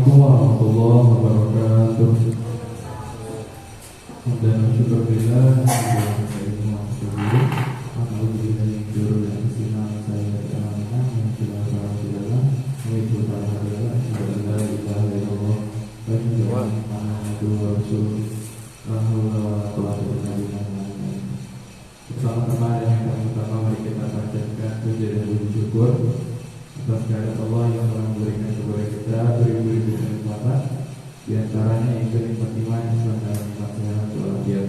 Assalamualaikum warahmatullahi wabarakatuh. Dan syukurbillah bersama-sama dengan yang pertama mari kita panjatkan puji dan puji syukur atas kehadirat Allah yang telah memberikan kepada kita beribu-ribu kenikmatan, di antaranya yaitu nikmat iman, Islam dan nikmat sehat walafiat,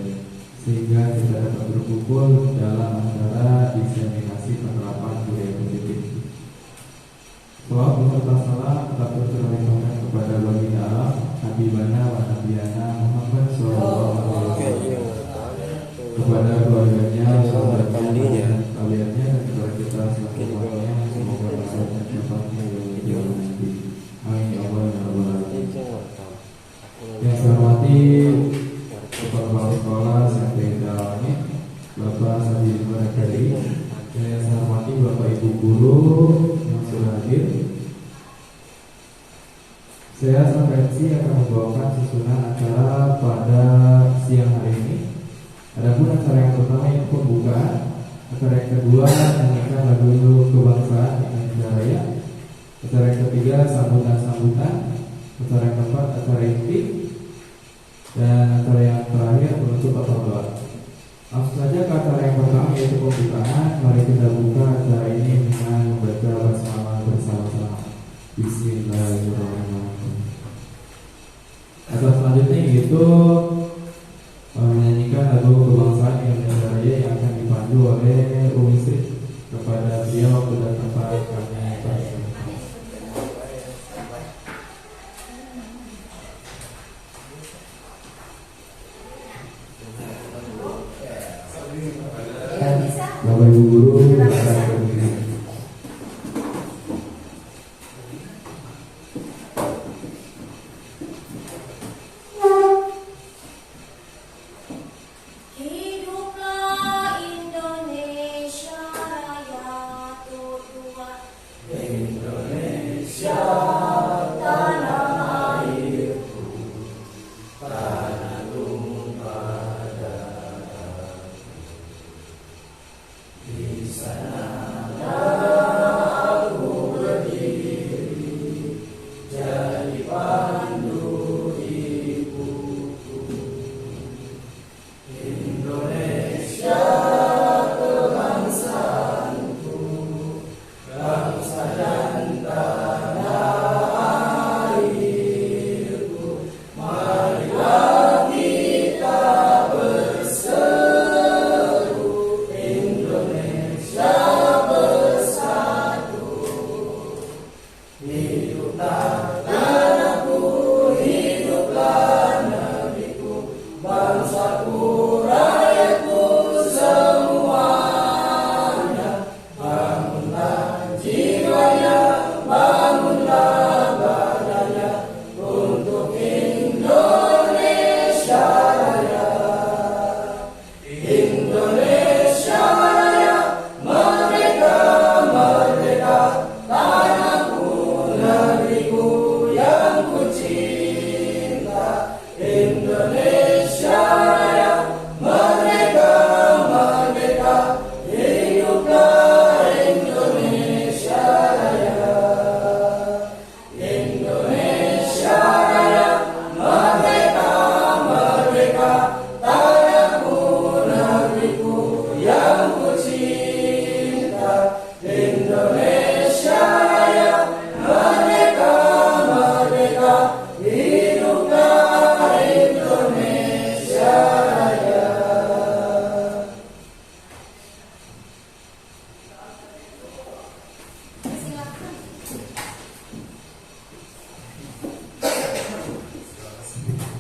sehingga kita dapat berkumpul dalam acara diseminasi penerapan budaya positif. Salawat beserta salam tetap tercurahkan kepada baginda alam Habibana wa Nabiyana Muhammad sallallahu alaihi wasallam, kepada keluarganya, sahabatnya, kaliannya dan kepada kita semuanya. Semoga berkah syafaatnya yang nanti. Amin ya Allah ya Rabbal alamin. Yang saya hormati kepala sekolah Santiago Alami, Bapak Sadi Murakadi. Yang saya hormati Bapak Ibu guru yang sudah hadir. Saya sang MC akan membawakan susunan acara pada siang hari ini. Adapun acara yang pertama itu pembukaan, acara yang kedua menyanyikan lagu kebangsaan Indonesia Raya, acara yang ketiga sambutan-sambutan, acara yang keempat acara inti, dan acara yang terakhir menutup atau doa. Langsung saja ke acara yang pertama yaitu pembukaan. Mari kita buka acara ini dengan membaca basmalah bersama-sama. Bismillahirrahmanirrahim. Acara selanjutnya yaitu menyanyikan lagu kebangsaan Indonesia Raya yang akan dipandu oleh Umisri. Kepada beliau waktu dan tempat kami persilakan. Bapak Ibu guru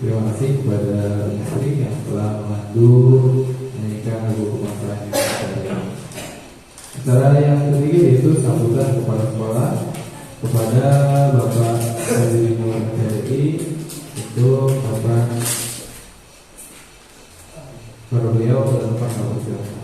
terima kasih kepada istri yang telah memandu menyanyikan lagu kebangsaan Indonesia Raya. Acara yang ketiga yaitu sambutan kepala sekolah kepada Bapak Sadi Murakadi. Itu Bapak para beliau dan Bapak Kapolres.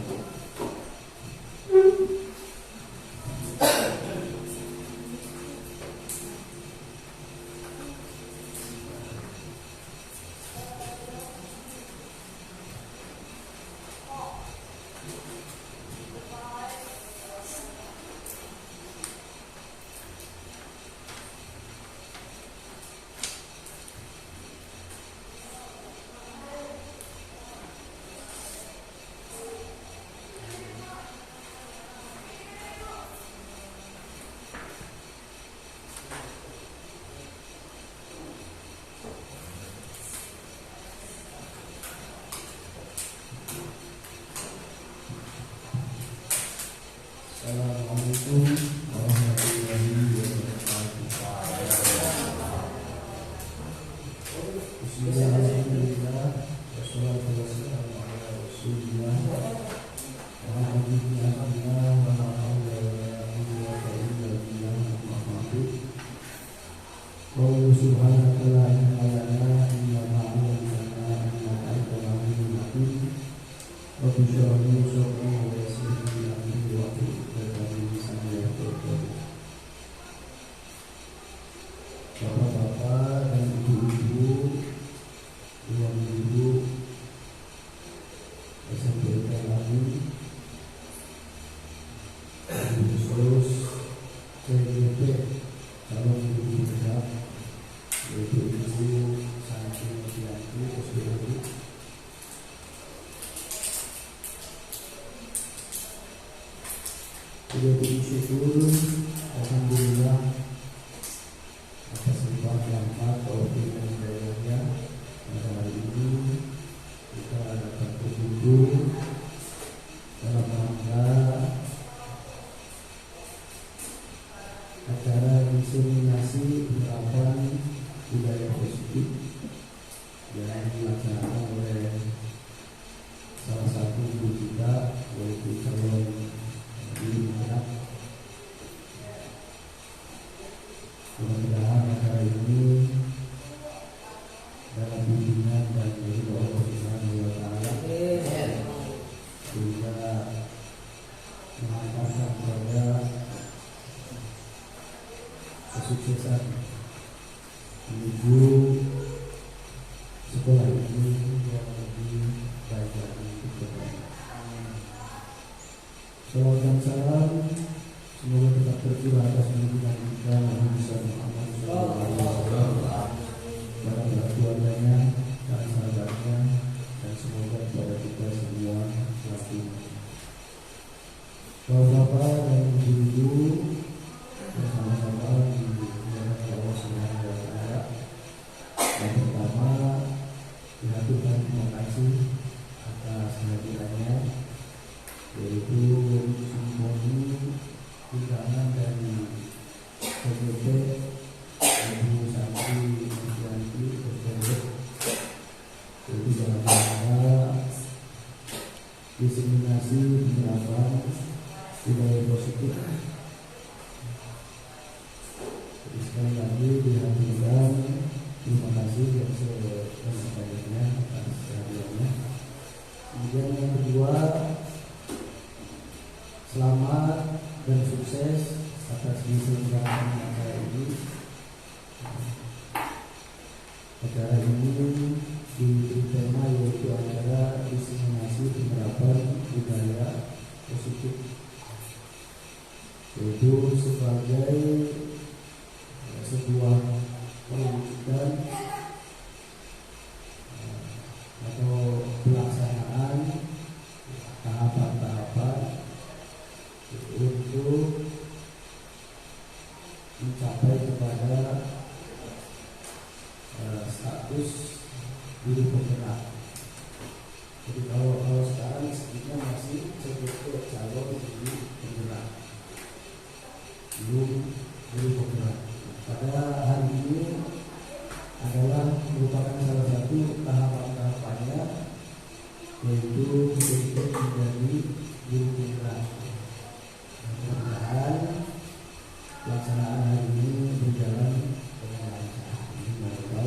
Bapak-bapak dan ibu-ibu, ibu-ibu, SMP kami, khusus CGP calon ibu besar, yaitu Ibu Santi Novianti SPOI. Sudah bersyukur, alhamdulillah atas limpah rahmat taufik dan hidayahnya. Pada hari ini kita dapat berkumpul dalam rangka acara diseminasi penerapan budaya positif yang dilaksanakan oleh salah satu guru kita, yaitu calon guru anak. Mudah-mudahan acara ini dalam bimbingan dan ridho Allah Subhanahu wa taala sehingga mengantarkan kepada kesuksesan menuju sekolah ini yang lebih baik lagi ke depan. Salawat dan salam semoga tetap tercurah atas junjungan kita Nabi Muhammad SAW, pada keluarganya dan sahabatnya, dan semoga kepada kita semua selalu. Bapak-bapak dan ibu-ibu, bersama-sama di hadapan Allah Subhanahu wa taala. Yang pertama, dihaturkan terima kasih atas kehadirannya, yaitu simfoni undangan dari CGP Ibu Santi Novianti SPOI, yaitu dalam rangka diseminasi penerapan budaya positif. Sekali lagi dihaturkan terima kasih yang sebanyak-banyaknya atas kehadirannya. Kemudian yang kedua, selamat dan sukses atas diselenggarakan acara ini. Acara ini diberi tema yaitu acara diseminasi penerapan budaya positif, yaitu sebagai sebuah perwujudan atau pelaksanaan tahapan-tahapan untuk mencapai kepada status guru penggerak. Jadi kalau sekarang sebutnya masih sebagai calon guru penggerak, belum guru penggerak. Pada hari ini adalah merupakan salah satu tahapan-tahapannya, yaitu untuk menjadi guru penggerak. Mudah-mudahan pelaksanaan hari ini berjalan dengan lancar.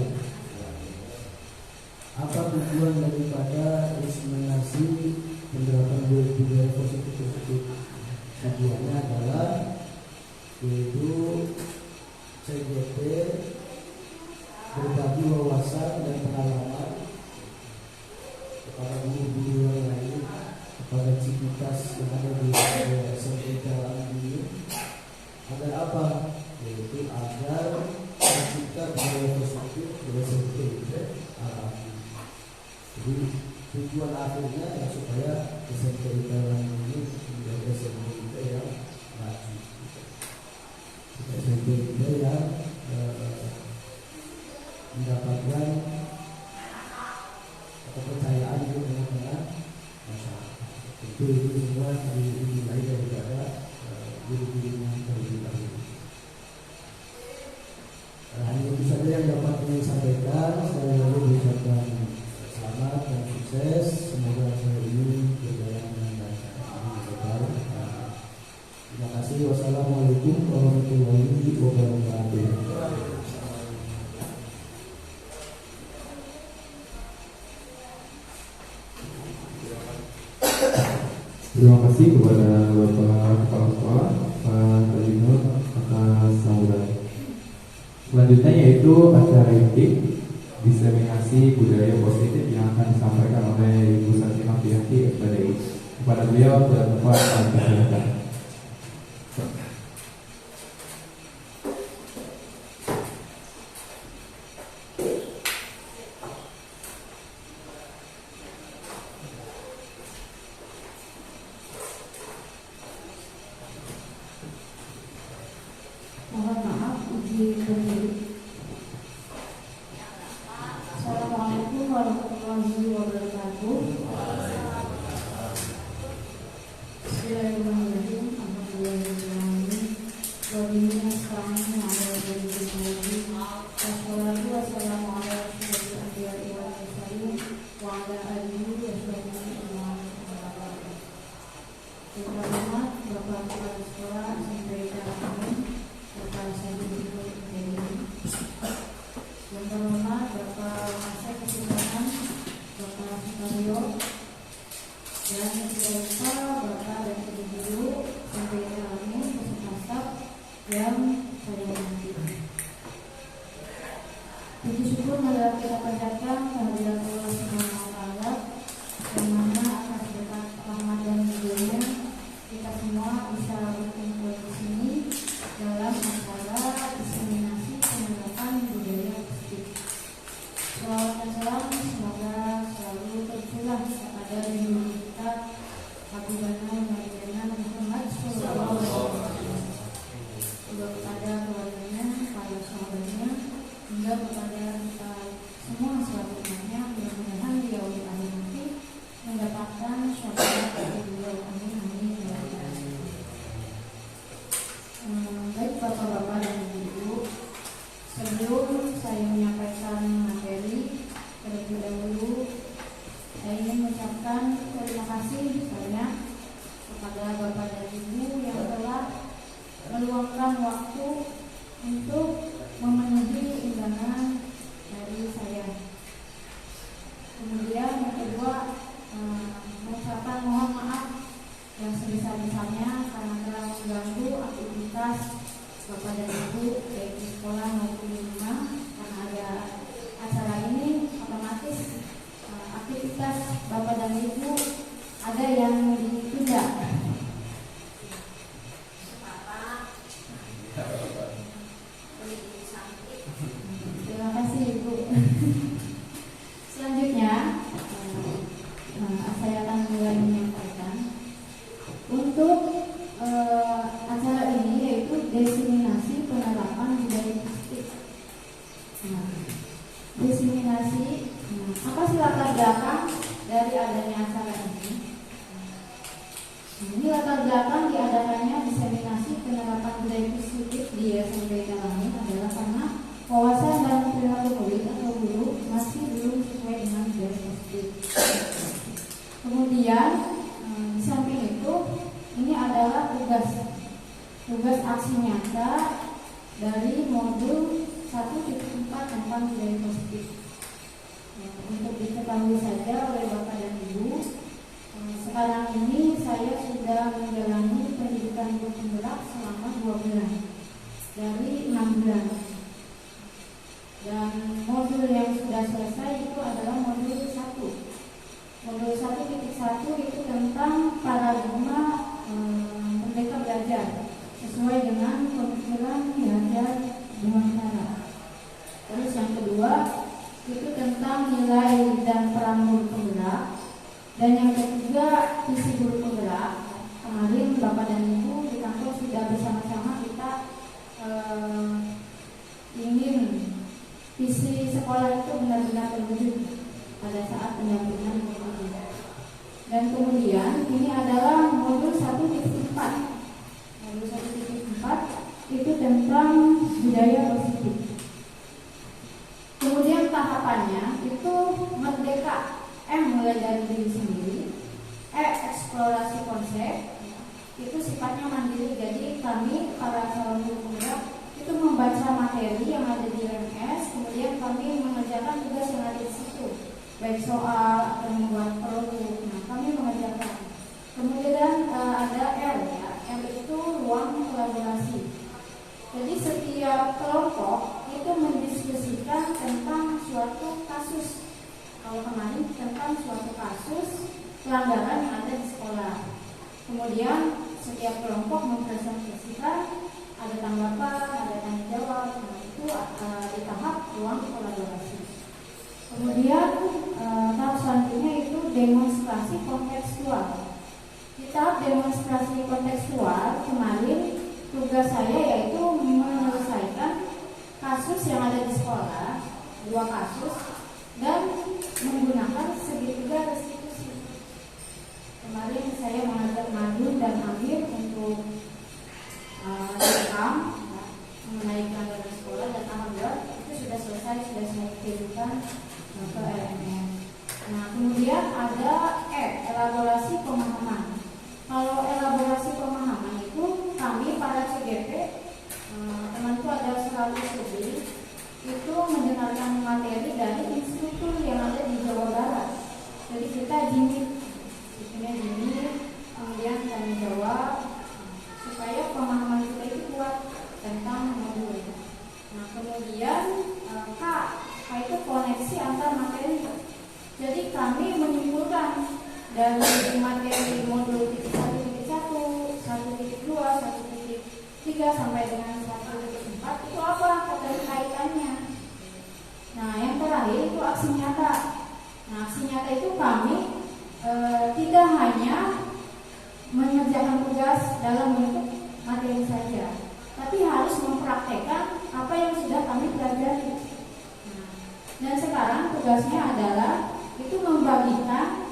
Apa tujuan daripada diseminasi penerapan budaya positif tersebut? Tujuannya adalah yaitu CGP berbagi wawasan dan pengalaman kepada guru-guru yang lain, kepada civitas yang ada di SMP ini, agar apa? Yaitu agar mencipta budaya positif dari SMP alami. Jadi tujuan akhirnya ya supaya SMP ini menjadi SMP yang maju, SMP yang mendapatkan kepercayaan di tengah-tengah masyarakat. Itu semua dimulai daripada guru-gurunya terlebih dahulu. Hanya itu saja yang dapat saya sampaikan. Saya lalu mengucapkan selamat dan sukses. Semoga acara ini berjalan dengan lancar. Terima kasih. Wassalamualaikum warahmatullahi wabarakatuh. Terima kasih kepada Bapak Kepala Sekolah Pak Radinur atas sambutan. Selanjutnya yaitu acara inti diseminasi budaya positif yang akan disampaikan oleh Ibu Sati Mafiati SPDI. Kepada beliau dan Bapak silakan. Mohon maaf, izin berdiri. Assalamualaikum warahmatullahi wabarakatuh. Bismillahirrahmanirrahim. Alhamdulillahirrahmanirrahim. Wabillahirrahmanirrahim. Wassalatu wassalamu ala asyrofil anbiya'i wal mursalin wa ala alihi wa sahbihi ajma'in. Yang pertama, Bapak Kepala Sekolah SMP Karawaci, Bapak Saidi yang terhormat Bapak Asep Kesimbangan, Bapak Sukaryo, dan yang tidak lupa Bapak dan Ibu Guru sampai kami peserta staf yang saya hormati. Puji syukur marilah kita panjatkan kehadiran Allah Subhanahu wa taala yang mana atas berkat rahmat dan hidayahnya kita semua bisa berkumpul di sini dalam acara diseminasi penerapan budaya positif. Salawat dan salam semoga selalu tercurah kepada leluhur kita Habibana Nabiana Muhammad sallallahu alaihi wasallam, juga kepada keluarganya, para sahabatnya, hingga kepada kita semua selalu umatnya. Mudah-mudahan di yaumil akhir nanti mendapatkan syafaat dari beliau. Amin amin ya rabbal alamin. Baik Bapak-bapak dan Ibu, sebelum saya menyampaikan materi, terlebih dahulu saya ingin mengucapkan terima kasih banyak kepada Bapak dan Ibu yang telah meluangkan waktu untuk memenuhi undangan dari saya. Kemudian yang kedua, mengucapkan mohon maaf yang sebesar-besarnya karena telah mengganggu aktivitas Bapak dan Ibu baik di sekolah maupun di rumah. Karena ada acara ini, otomatis aktivitas Bapak dan Ibu ada yang ditunda. Terima kasih Ibu. Selanjutnya saya akan mulai menyampaikan untuk acara ini, yaitu diseminasi penerapan budaya positif. Diseminasi, apa sih latar belakang dari adanya acara ini? Ini latar belakang diadakannya diseminasi penerapan budaya positif di SMP Karawaci adalah karena wawasan dan perilaku murid atau guru masih belum sesuai dengan budaya positif. Kemudian di samping itu, ini adalah tugas aksi nyata dari modul 1.4 tentang budaya positif. Untuk diketahui saja oleh Bapak dan Ibu, sekarang ini saya sudah menjalani pendidikan guru penggerak selama 2 bulan dari 6 bulan. Dan modul yang sudah selesai itu adalah modul 1. Modul 1.1 itu tentang paradigma merdeka belajar sesuai dengan pemikiran belajar Dewantara. Terus yang kedua itu tentang nilai dan peran guru penggerak. Dan yang ketiga visi guru penggerak. Kemarin Bapak dan Ibu di kantor sudah bersama-sama kita ingin visi sekolah itu benar-benar terwujud pada saat pendampingan guru. Dan kemudian ini adalah modul 1.4. Modul 1.4 itu tentang budaya positif. Kemudian tahapannya itu merdeka, mulai dari diri sendiri, eksplorasi konsep, itu sifatnya mandiri. Jadi kami para calon guru penggerak itu membaca materi yang ada di LMS, kemudian kami mengerjakan tugas yang ada di situ, baik soal atau membuat produk. Nah, kami mengerjakan. Kemudian setiap kelompok itu mendiskusikan tentang suatu kasus. Kalau kemarin tentang suatu kasus pelanggaran yang ada di sekolah. Kemudian setiap kelompok mempresentasikan, ada tanggapan, ada tanya jawab. Nah, itu di tahap ruang kolaborasi. Kemudian tahap selanjutnya itu demonstrasi kontekstual. Di tahap demonstrasi kontekstual kemarin tugas saya yaitu menyelesaikan kasus yang ada di sekolah, 2 kasus, dan menggunakan segitiga restitusi. Kemarin saya mengajak Madun dan Amir untuk rekam mengenai pelanggaran sekolah, dan alhamdulillah itu sudah selesai, sudah saya kirimkan ke LMS. Nah, kemudian ada elaborasi pemahaman. Kalau elaborasi pemahaman itu kami para CGP, temanku ada 100 lebih, itu mendengarkan materi dari instruktur yang ada di Jawa Barat. Jadi kita jimit, kemudian tanya jawab supaya pemahaman kita itu kuat tentang modul. Nah, kemudian K itu koneksi antar materi. Jadi kami menyimpulkan dari materi modul 1.1, 1.2, 1.3 sampai dengan 1.4 itu apa keterkaitannya. Nah, yang terakhir itu aksi nyata. Nah, aksi nyata itu kami tidak hanya mengerjakan tugas dalam bentuk materi saja, tapi harus mempraktekkan apa yang sudah kami pelajari. Nah, dan sekarang tugasnya adalah itu membagikan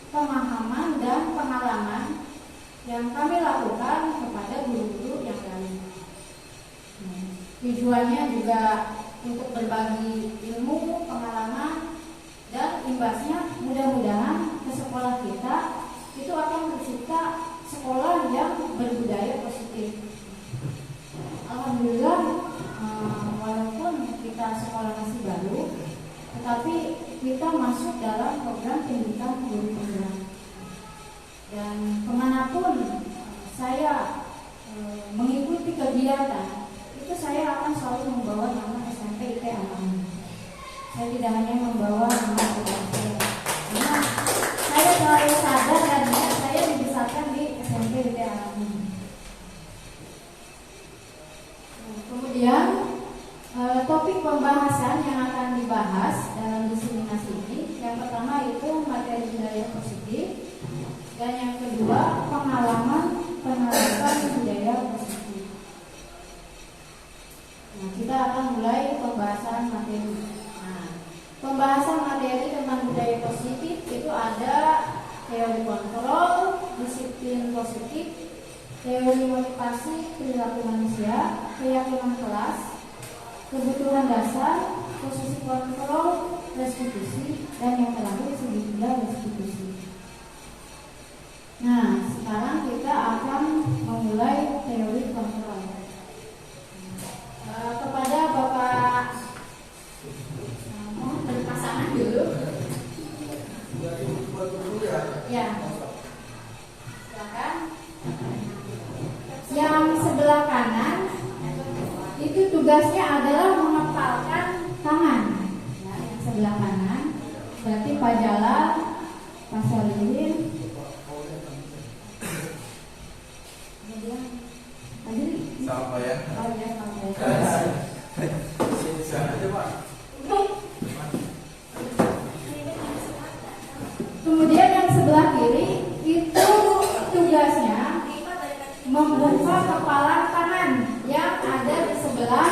pemahaman dan pengalaman yang kami lakukan kepada guru-guru yang lain. Tujuannya juga untuk berbagi ilmu, pengalaman, dan imbasnya mudah-mudahan ke sekolah kita itu akan tercipta sekolah yang berbudaya positif. Alhamdulillah, walaupun kita sekolah masih baru, tetapi kita masuk dalam program pendidikan guru penggerak. Dan kemanapun saya mengikuti kegiatan, itu saya akan selalu membawa nama SMP IT Al-Amin. Saya tidak hanya membawa nama saya, karena saya selalu sadar dan saya dibesarkan di SMP IT Al-Amin. Kemudian topik pembahasan yang akan dibahas dalam diseminasi ini, yang pertama itu materi budaya positif, dan yang kedua pengalaman penerapan budaya positif. Nah, kita akan mulai pembahasan materi. Nah, pembahasan materi tentang budaya positif itu ada teori kontrol, disiplin positif, teori motivasi perilaku manusia, keyakinan kelas, kebutuhan dasar, posisi kontrol, restitusi, dan yang terakhir segitiga restitusi. Nah, sekarang kita akan memulai teori kontrol. Kepada Bapak berpasangan dulu. Ya. Silakan. Yang sebelah kanan itu tugasnya adalah mengepalkan tangan. Ya, yang sebelah kanan berarti Pak Jalal, Pak Solihin. Sama ya. Oh ya, sama ya. Kemudian yang sebelah kiri itu tugasnya membuka kepala tangan yang ada di sebelah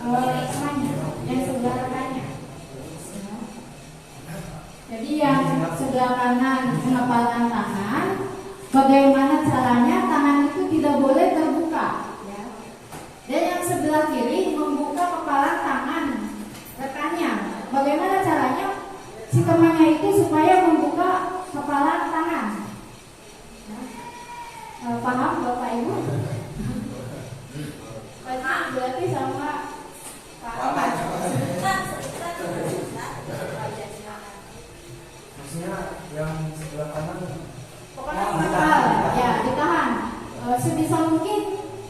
rekannya, yang sebelah rekannya. Jadi yang sebelah kanan pengepalan tangan, bagaimana caranya tangan itu tidak boleh terbuka, ya. Dan yang sebelah kiri membuka kepala tangan rekannya. Bagaimana caranya si temannya itu supaya membuka kepala tangan? Paham Bapak Ibu? Paham berarti sama Pak Ahmad. Maksudnya yang sebelah kanan Pokoknya ditahan, ya ditahan. Sebisa mungkin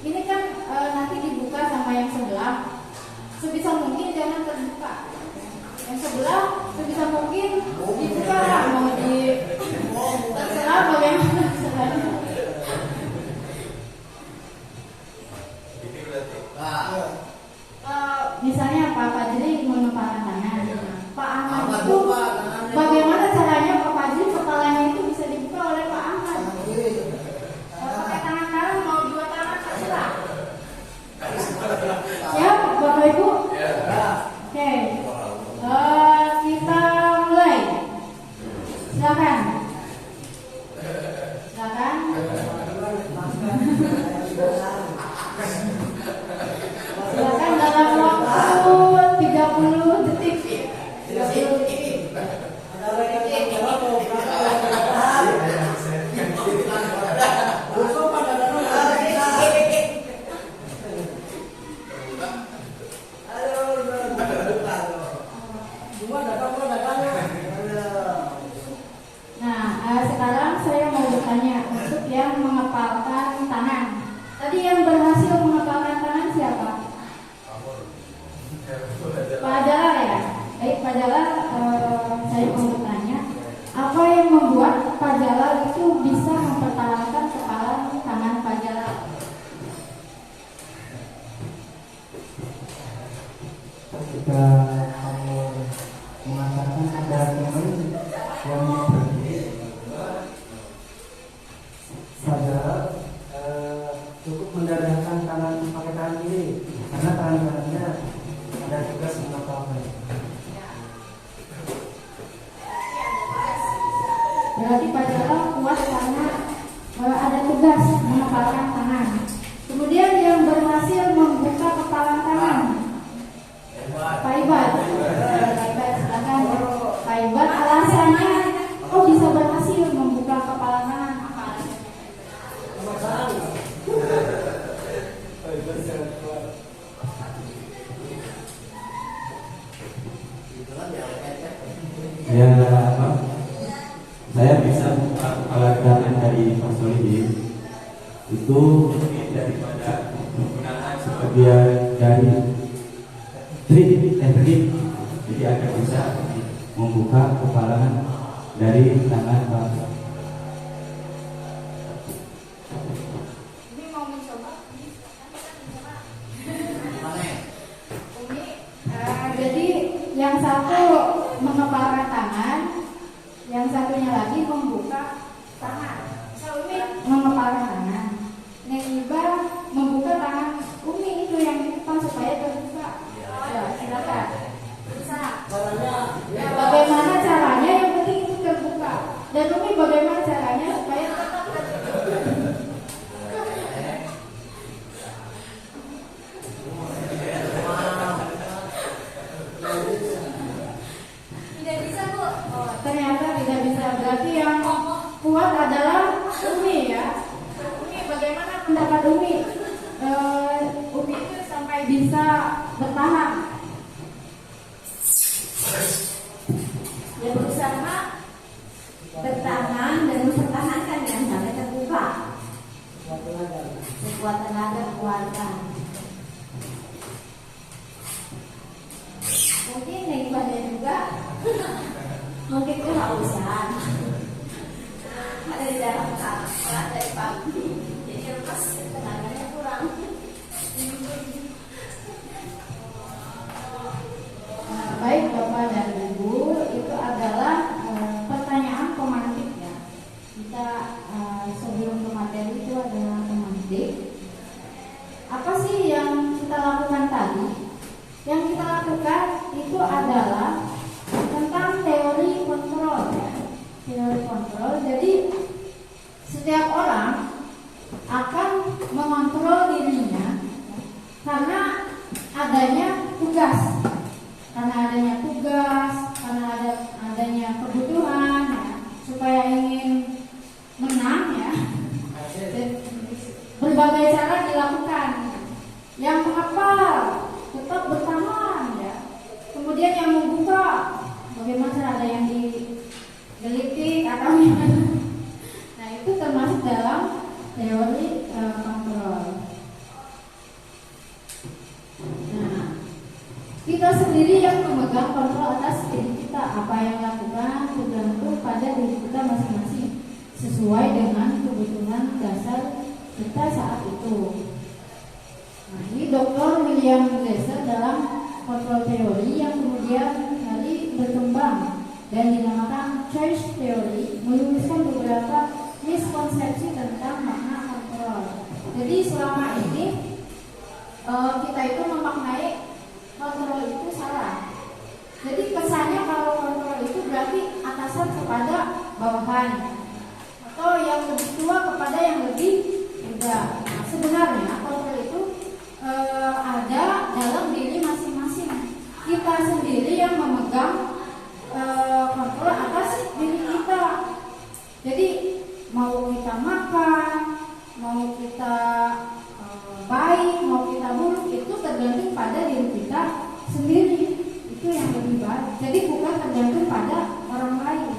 ini kan nanti dibuka sama yang sebelah, sebisa mungkin jangan terbuka. Yang sebelah sebisa mungkin dibuka, mau di terserah bagaimana caranya. Misalnya Pak Fajri mengepalkan tangan, Pak Ahmad itu bagaimana caranya Pak Fajri kepalanya itu bisa dibuka oleh Pak Ahmad? Pakai tangan kanan mau dua tangan terserah. Siap Bapak Ibu? Oke. Kita mulai. Silakan. Silakan. Silakan dalam waktu 30 detik. Nah, sekarang saya mau bertanya untuk yang mengepalkan tangan. Tadi yang berhasil mengepalkan tangan siapa? Pak Jalal ya? Baik Pak Jalal, saya mau bertanya, apa yang membuat Pak Jalal itu bisa mempertahankan kepala tangan Pak Jalal? Ketika kamu mengatakan ada teman yang berdiri pada cukup mendadahkan tangan pakai tangan kiri karena tangan kanannya ada tugas mengepalkan. Berarti Pak Jalal kuat karena ada tugas mengepalkan tangan. Kemudian yang berhasil membuka kepalan tangan Pak Ibad. Silakan Pak Ibad, alasannya kok bisa berhasil membuka kepala tangan? Ya, saya bisa buka kepala tangan dari Pak Solihin itu daripada menggunakan sebagian dari trik, jadi akan bisa membuka kepala dari tangan Pak. Ini mau mencoba? Umi, jadi yang satu mengepalkan tangan, yang satunya lagi membuka tangan. Umi mengepalkan tangan, Neng Iba membuka tangan Umi itu yang di depan supaya terbuka. Ya, silakan. Bisa. Ya, bagaimana caranya? Yang penting itu terbuka. Dan Umi bagaimana caranya supaya tetap terbuka? Tidak bisa Bu. Oh, ternyata tidak bisa. Berarti yang kuat adalah Umi ya. Umi, bagaimana pendapat Umi? Umi itu sampai bisa bertahan. Ya berusaha bertahan dan mempertahankan dengan sampai terbuka. Sekuat tenaga keluarga. Mungkin daripada juga mungkin kehausan. Ada di dalam kepala dari pagi, jadi lepas tenaganya kurang. Baik Bapak dan Ibu, itu adalah pertanyaan pemantik ya. Kita sebelum ke materi itu adalah pemantik. Apa sih yang kita lakukan tadi? Yang kita lakukan itu adalah tentang teori kontrol ya. Teori kontrol. Jadi setiap orang akan mengontrol dirinya karena adanya tugas. Karena adanya kebutuhan ya, supaya ingin menang ya, berbagai cara dilakukan. Yang menghafal tetap bertahan ya. Kemudian yang membuka, bagaimana ada yang digelitik atau gimana. Nah itu termasuk dalam teori kontrol. sesuai dengan kebutuhan dasar kita saat itu. Nah, ini Dr. William Glasser dalam kontrol teori yang kemudian kali berkembang dan dinamakan choice theory, meluruskan beberapa miskonsepsi tentang makna kontrol. Jadi selama ini kita itu memaknai kontrol itu salah. Jadi kesannya kalau kontrol itu berarti atasan kepada bawahan, atau yang lebih tua kepada yang lebih muda. Nah, sebenarnya kontrol itu ada dalam diri masing-masing. Kita sendiri yang memegang kontrol atas diri kita. Jadi mau kita makan, mau kita baik, mau kita buruk, itu tergantung pada diri kita sendiri. Itu yang lebih baik. Jadi bukan tergantung pada orang lain.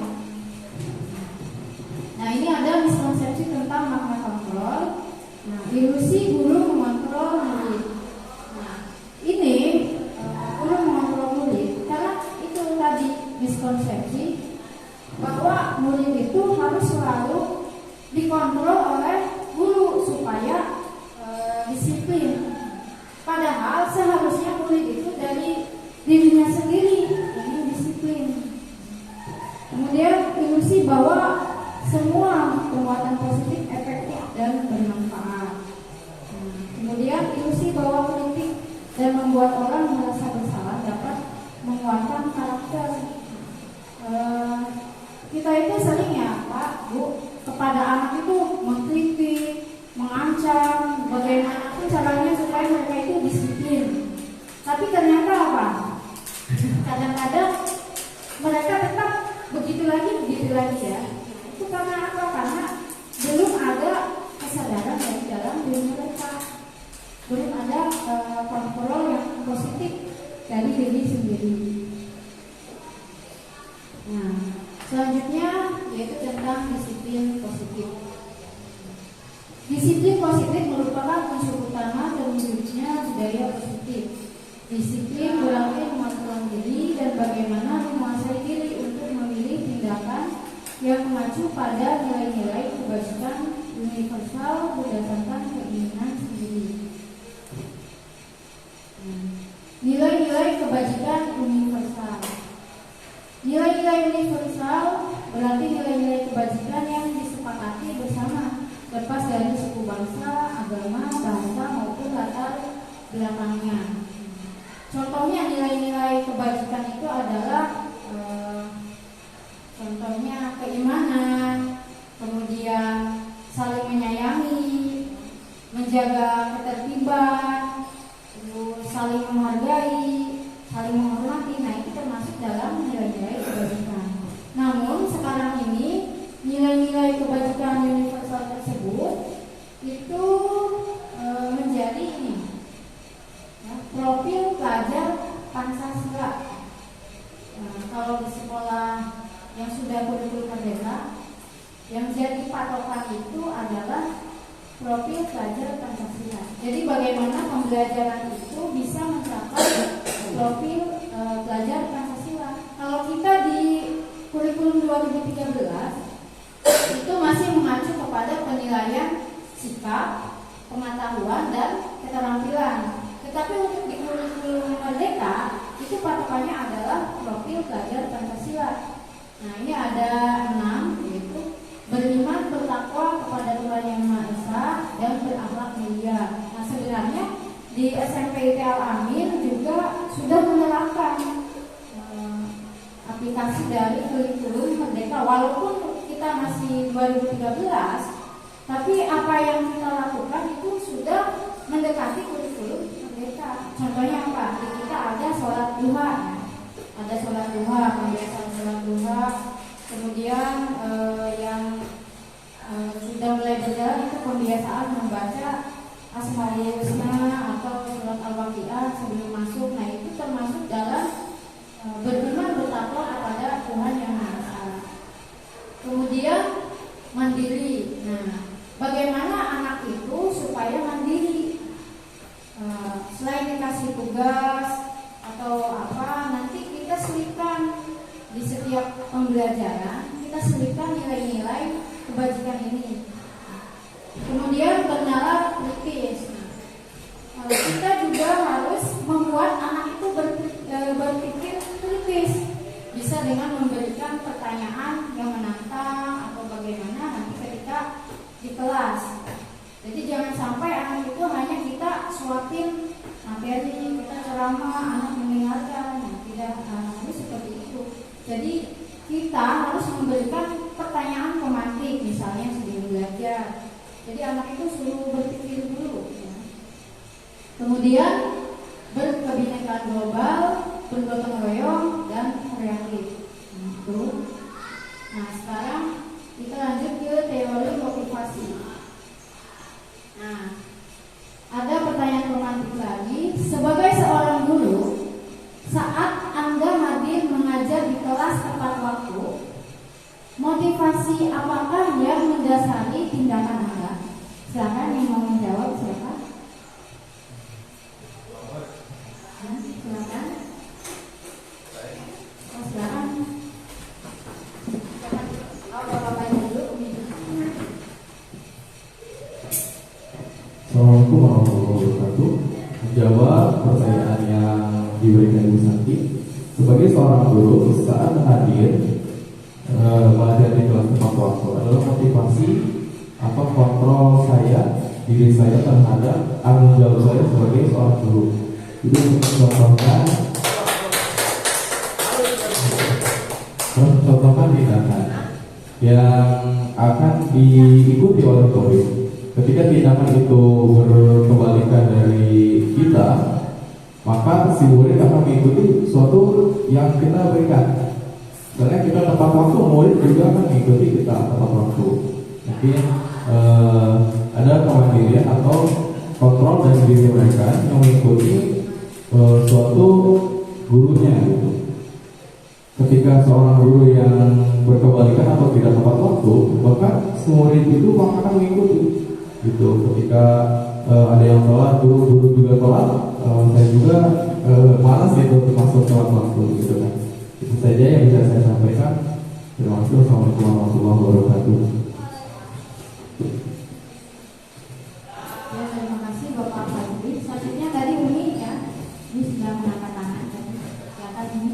Nah, ini ada miskonsepsi tentang makna kontrol. Nah, ilusi guru mengontrol murid. Nah, ini guru mengontrol murid karena itu tadi miskonsepsi bahwa murid itu harus selalu dikontrol oleh guru supaya disiplin. Padahal seharusnya murid itu dari dirinya sendiri ingin disiplin. Kemudian ilusi bahwa semua perbuatan positif efektif dan bermanfaat. Kemudian ilusi bahwa kritik dan membuat orang merasa bersalah dapat menguatkan karakter. Kita itu sering ya Pak, Bu, kepada anak itu mengkritik, mengancam, bagaimanapun caranya supaya mereka itu disiplin. Tapi ternyata apa? Kadang-kadang mereka tetap begitu lagi ya. Itu karena apa? Karena belum ada kesadaran dari dalam diri mereka, belum ada kontrol yang positif dari diri sendiri. Nah, selanjutnya yaitu tentang disiplin positif. Disiplin positif merupakan unsur utama terwujudnya budaya positif. Disiplin berarti mengontrol diri dan bagaimana menguasai diri untuk memilih tindakan yang mengacu pada nilai-nilai kebajikan universal berdasarkan keinginan sendiri. Nilai-nilai kebajikan universal. Nilai-nilai universal berarti nilai-nilai kebajikan yang disepakati bersama, lepas dari suku bangsa, agama, bahasa maupun latar belakangnya. Contohnya nilai-nilai kebajikan itu adalah contohnya keimanan, kemudian saling menyayangi, menjaga ketertiban, terus saling menghargai, saling menghormati. Nah, itu termasuk dalam nilai-nilai kebajikan. Namun sekarang ini nilai-nilai kebajikan universal tersebut itu menjadi ini profil pelajar Pancasila. Kalau di sekolah yang sudah kurikulum merdeka, yang jadi patokan itu adalah profil pelajar Pancasila. Jadi bagaimana pembelajaran itu bisa mencapai profil pelajar Pancasila. Kalau kita di kurikulum 2013 itu masih mengacu kepada penilaian sikap, pengetahuan, dan keterampilan. Tetapi untuk di kurikulum merdeka itu patokannya adalah profil pelajar Pancasila. Nah, ini ada 6, yaitu beriman, bertakwa kepada Tuhan Yang Maha Esa, dan berakhlak mulia. Nah, sebenarnya di SMP Al-Amin juga sudah menerapkan aplikasi dari kurikulum merdeka. Walaupun kita masih 2013, tapi apa yang kita lakukan itu sudah mendekati kurikulum merdeka. Contohnya apa? Di kita ada sholat duha, pembiasaan sholat duha. Kemudian yang sudah mulai berjalan itu pembiasaan membaca Asmaul Husna atau surat Al-Waqiah sebelum masuk. Nah, itu termasuk dalam beriman, bertakwa kepada Tuhan Yang Maha Esa. Kemudian mandiri. Nah, bagaimana anak itu supaya mandiri? Selain dikasih tugas atau apa, nanti kita selipkan di setiap pembelajaran, kita kita selipkan nilai-nilai kebajikan ini. Kemudian bernalar kritis. Kita juga harus membuat anak itu berpikir kritis. Bisa dengan memberikan pertanyaan yang menantang atau bagaimana nanti ketika di kelas. Jadi jangan sampai anak itu hanya kita suapin materi, kita ceramah, anak mendengarkan, tidak harus seperti itu. Jadi kita harus memberikan pertanyaan pematik, misalnya sebelum belajar. Jadi anak itu suruh berpikir dulu. Ya. Kemudian berkebinekaan global, bergotong royong, dan kreatif. Nah, sekarang kita lanjut ke teori motivasi. Nah, ada pertanyaan romantis lagi. Sebagai seorang guru, saat Anda hadir mengajar di kelas tepat waktu, motivasi apakah yang mendasari tindakan Anda? Silakan yang mau menjawab, siapa? Silakan. Oh, silakan. Bapak-bapak dulu. Assalamualaikum warahmatullahi wabarakatuh. Menjawab pertanyaan yang diberikan Ibu Santi, sebagai seorang guru saat hadir mengajar di kelas tepat waktu adalah motivasi apa kontrol diri saya terhadap tanggung jawab saya sebagai seorang guru. Itu untuk contohkan tindakan yang akan diikuti oleh murid. Ketika tindakan itu berkebalikan dari kita, maka si murid akan mengikuti sesuatu yang kita berikan. Karena kita tepat waktu, murid juga akan mengikuti kita tepat waktu. Mungkin ada kemandirian atau kontrol dari diri mereka yang mengikuti suatu gurunya gitu. Ketika seorang guru yang berkebalikan atau tidak tepat waktu, maka murid itu akan mengikuti gitu. Ketika ada yang sholat, guru juga sholat, saya juga malas gitu untuk masuk sholat waktu gitu kan. Itu saja yang bisa saya sampaikan. Terima kasih. Assalamualaikum warahmatullahi wabarakatuh. Ya, terima kasih Bapak Fadli. Selanjutnya tadi Umi ya, ini sudah mengangkat tangan. Silakan Umi.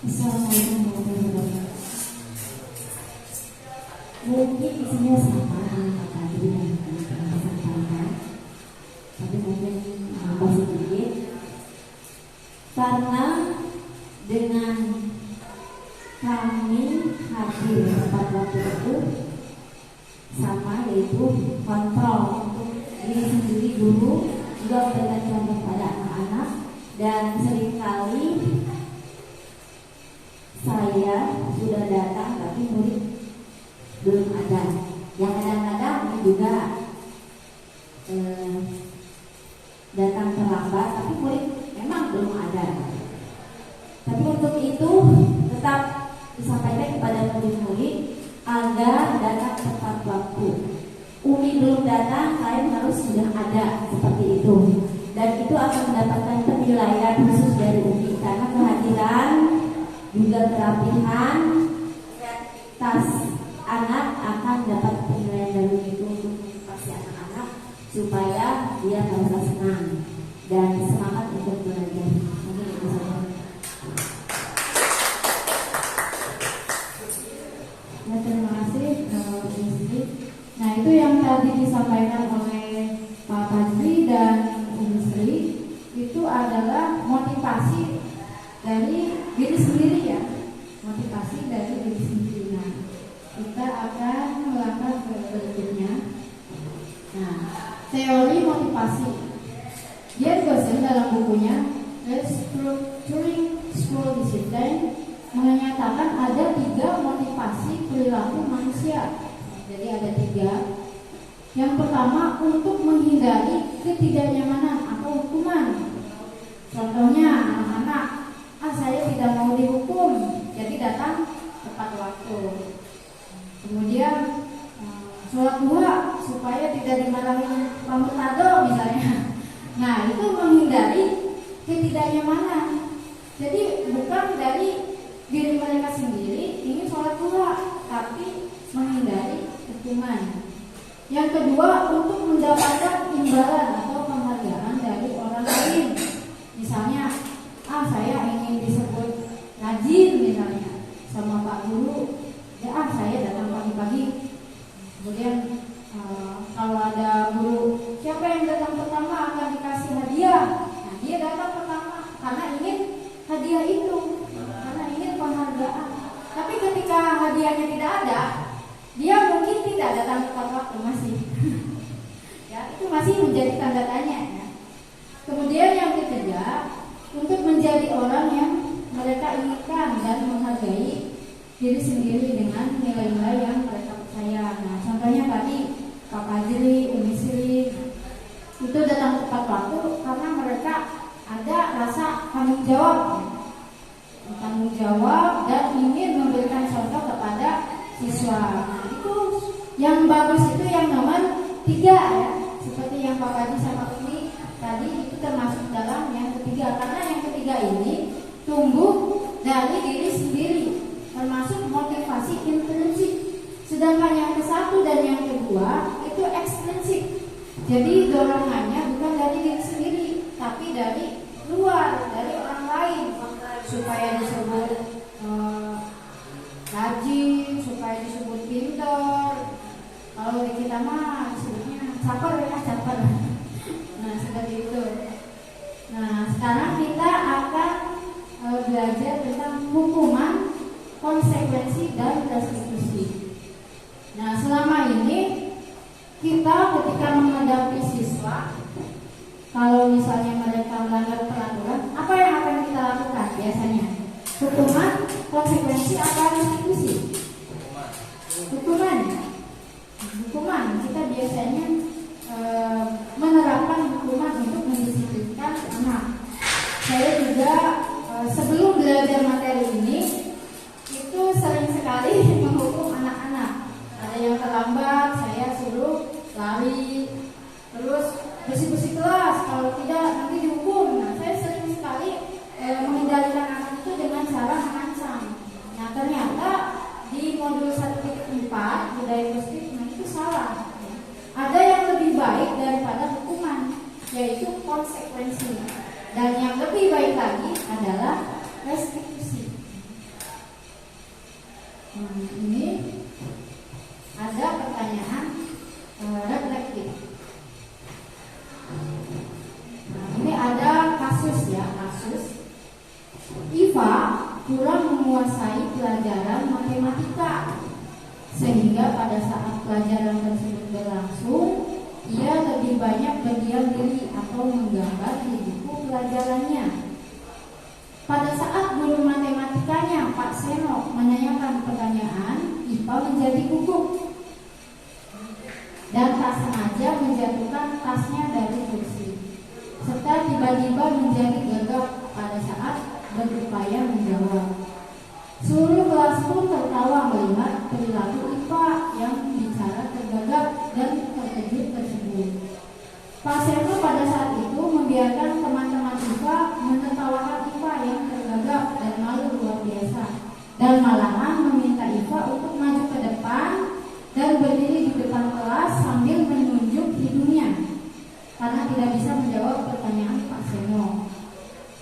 Assalamualaikum warahmatullahi wabarakatuh. Mungkin isinya sama dengan Pak Fadli yang pernah sampaikan, tapi mungkin nambah sedikit. Karena dengan kami hadir tepat waktu itu sama, yaitu kontrol untuk diri sendiri dulu, juga memberikan contoh pada anak-anak, dan seringkali saya sudah datang tapi murid belum ada. Yang kadang-kadang juga datang terlambat tapi murid memang belum ada. Tapi untuk itu tetap disampaikan kepada murid-murid agar datang tepat waktu. Umi belum datang, kalian harus sudah ada, seperti itu. Dan itu akan mendapatkan penilaian khusus dari Umi, karena kehadiran juga kerapihan, kreativitas anak akan dapat penilaian dari itu untuk motivasi anak-anak supaya dia merasa senang dan semangat untuk belajar. Mungkin itu saja. Ya, terima kasih Ibu. Nah, itu yang tadi disampaikan oleh Pak Fadli dan Ibu Sri, itu adalah motivasi dari diri sendiri ya, motivasi dari diri sendiri. Nah, kita akan melangkah ke berikutnya. Nah, teori motivasi. Dia dosen dalam bukunya Restructuring School Discipline menyatakan ada 3 motivasi perilaku manusia. Jadi ada 3. Yang pertama, untuk menghindari ketidaknyamanan atau hukuman. Contohnya anak-anak, saya tidak mau dihukum, jadi datang tepat waktu. Kemudian sholat duha supaya tidak dimarahin pamutado misalnya. Nah, itu menghindari ketidaknyamanan. Jadi bukan diri mereka sendiri ingin sholat pula, tapi menghindari hukuman. Yang kedua, untuk mendapatkan imbalan atau penghargaan dari orang lain. Misalnya, saya ingin disebut rajin misalnya sama Pak Guru, ya saya datang pagi-pagi. Kemudian kalau ada guru, siapa yang datang pertama akan dikasih hadiah. Nah, dia datang pertama karena ingin hadiah itu, karena ingin penghargaan. Tapi ketika hadiahnya tidak ada, dia mungkin tidak datang tepat waktu masih. Ya, itu masih menjadi tanda tanya. Ya. Kemudian yang ketiga, untuk menjadi orang yang mereka inginkan dan menghargai diri sendiri dengan nilai-nilai yang mereka percaya. Nah, contohnya tadi Pak Fajri, Umi Sri itu datang tepat waktu karena mereka ada rasa tanggung jawab dan ingin memberikan contoh kepada siswa. Nah, itu yang bagus itu yang nomor 3 ya, seperti yang Pak Fajri sama Umi tadi itu termasuk dalam yang ketiga, karena yang ketiga ini tumbuh dari diri sendiri, termasuk motivasi intrinsik. Sedangkan yang ke-1 dan yang kedua itu ekstrinsik. Jadi dorongannya bukan dari diri sendiri, tapi dari luar, dari orang lain, supaya disebut rajin, supaya disebut pintar. Kalau di kita mah disebutnya caper. Nah, seperti itu. Nah, sekarang kita akan belajar tentang hukuman, konsekuensi, dan restitusi. Nah, selama ini kita ketika menghadapi siswa, kalau misalnya mereka melanggar peraturan, apa yang akan kita lakukan biasanya? Hukuman, konsekuensi, apa restitusi? Hukuman. Kita biasanya menerapkan hukuman untuk mendisiplinkan anak. Saya juga sebelum belajar materi ini itu sering sekali menghukum anak-anak. Ada yang terlambat, saya suruh lari, terus bersih-bersih kelas, kalau tidak nanti dihukum. Nah, saya sering sekali mengendalikan anak itu dengan cara mengancam. Nah, ternyata di modul 1.4 budaya positif, nah itu salah. Ada yang lebih baik daripada hukuman, yaitu konsekuensi. Dan yang lebih baik lagi adalah restitusi. Ini ada pertanyaan reflektif. Nah, ini ada kasus. Iva kurang menguasai pelajaran matematika, sehingga pada saat pelajaran tersebut berlangsung, ia lebih banyak berdiam diri atau menggambar di buku pelajarannya. Pada saat guru matematikanya, Pak Seno, menanyakan pertanyaan, Iva menjadi gugup dan tak sengaja menjatuhkan tasnya dari kursi, serta tiba-tiba menjadi gagap pada saat berupaya menjawab. Seluruh kelas pun tertawa melihat perilaku Iva yang bicara tergagap dan terkejut tersebut. Pak Seno pada saat itu membiarkan teman-teman Iva menertawakan Iva yang tergagap dan malu luar biasa, dan malahan meminta Iva untuk maju ke depan dan berdiri di depan kelas sambil menunjuk hidungnya karena tidak bisa menjawab pertanyaan Pak Seno.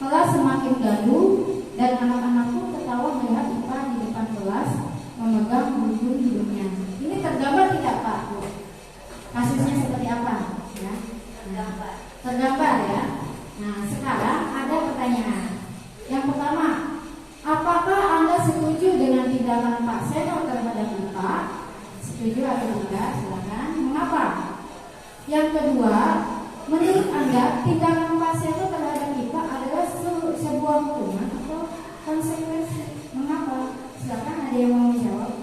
Kelas semakin gaduh dan anak-anak pun tertawa melihat Iva di depan kelas memegang ujung hidungnya. Ini tergambar tidak Pak? Kasusnya seperti apa? Ya. Tergambar ya. Nah, sekarang ada pertanyaan. Yang pertama, apakah Anda setuju dengan tindakan Pak Seno terhadap Iva? Setuju atau tidak? Silakan. Mengapa? Yang kedua, menurut Anda tindakan Pak Seno terhadap Iva adalah sebuah hukuman atau konsekuensi? Mengapa? Silakan, ada yang mau menjawab?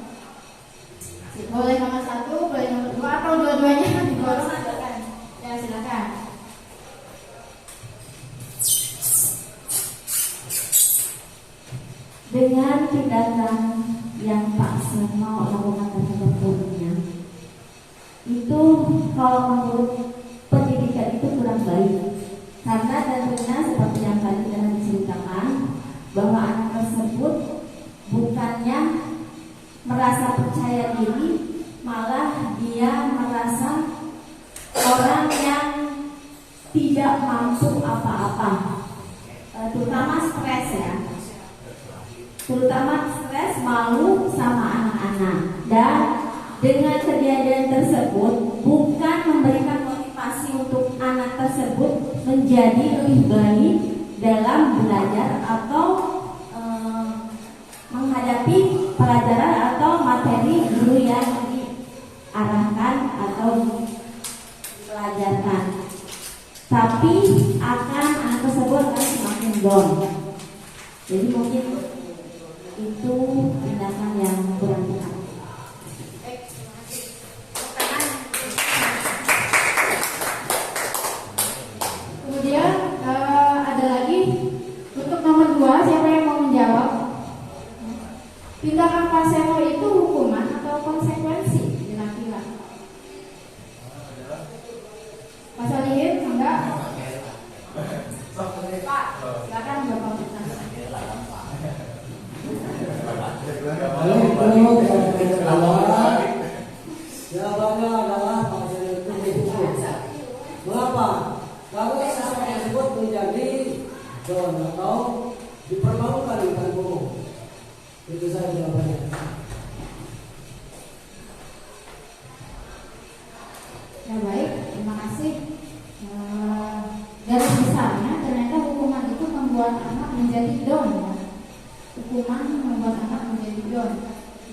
Boleh nomor 1, boleh nomor 2, atau dua-duanya diborong? Silakan. Ya, silakan. Dengan tindakan yang Pak Seno lakukan terhadap gurunya, itu kalau menurut pendidikan itu kurang baik, karena tentunya seperti yang tadi telah diceritakan bahwa anak tersebut merasa percaya diri, malah dia merasa orang yang tidak mampu apa-apa, terutama stres ya, terutama stres, malu sama anak-anak. Dan dengan kejadian tersebut bukan memberikan motivasi untuk anak tersebut menjadi lebih baik dalam belajar atau menghadapi pelajaran atau materi guru yang diarahkan atau dipelajarkan, tapi anak tersebut akan semakin down. Jadi mungkin itu tindakan yang kurang tepat. Kemudian ada lagi untuk nomor 2, siapa yang mau menjawab? Tindakan pasero itu hukuman atau konsekuensi kira-kira? Mas Alihin, enggak? Pak, silakan Bapak Putra. Jawabannya adalah pasal itu hukum. Mengapa? Kalau seseorang tersebut menjadi don atau dipermalukan di depan umum. Itu saja jawabannya. Ya baik, terima kasih. Garis besarnya ternyata hukuman itu membuat anak menjadi down ya. Hukuman membuat anak menjadi down,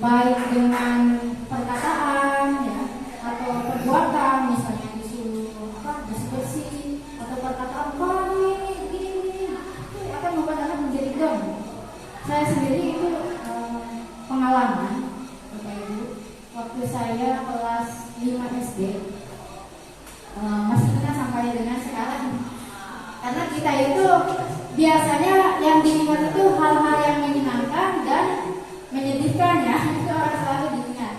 baik dengan perkataan ya atau perbuatan, misalnya disuruh bersih-bersih atau perkataan begini itu akan membuat anak menjadi down. Saya sendiri itu pengalaman Bapak Ibu, waktu saya kelas 5 SD, masih ingat sampai dengan sekarang. Karena kita itu biasanya yang diingat itu hal-hal yang menyenangkan dan menyedihkan ya, itu harus selalu diingat.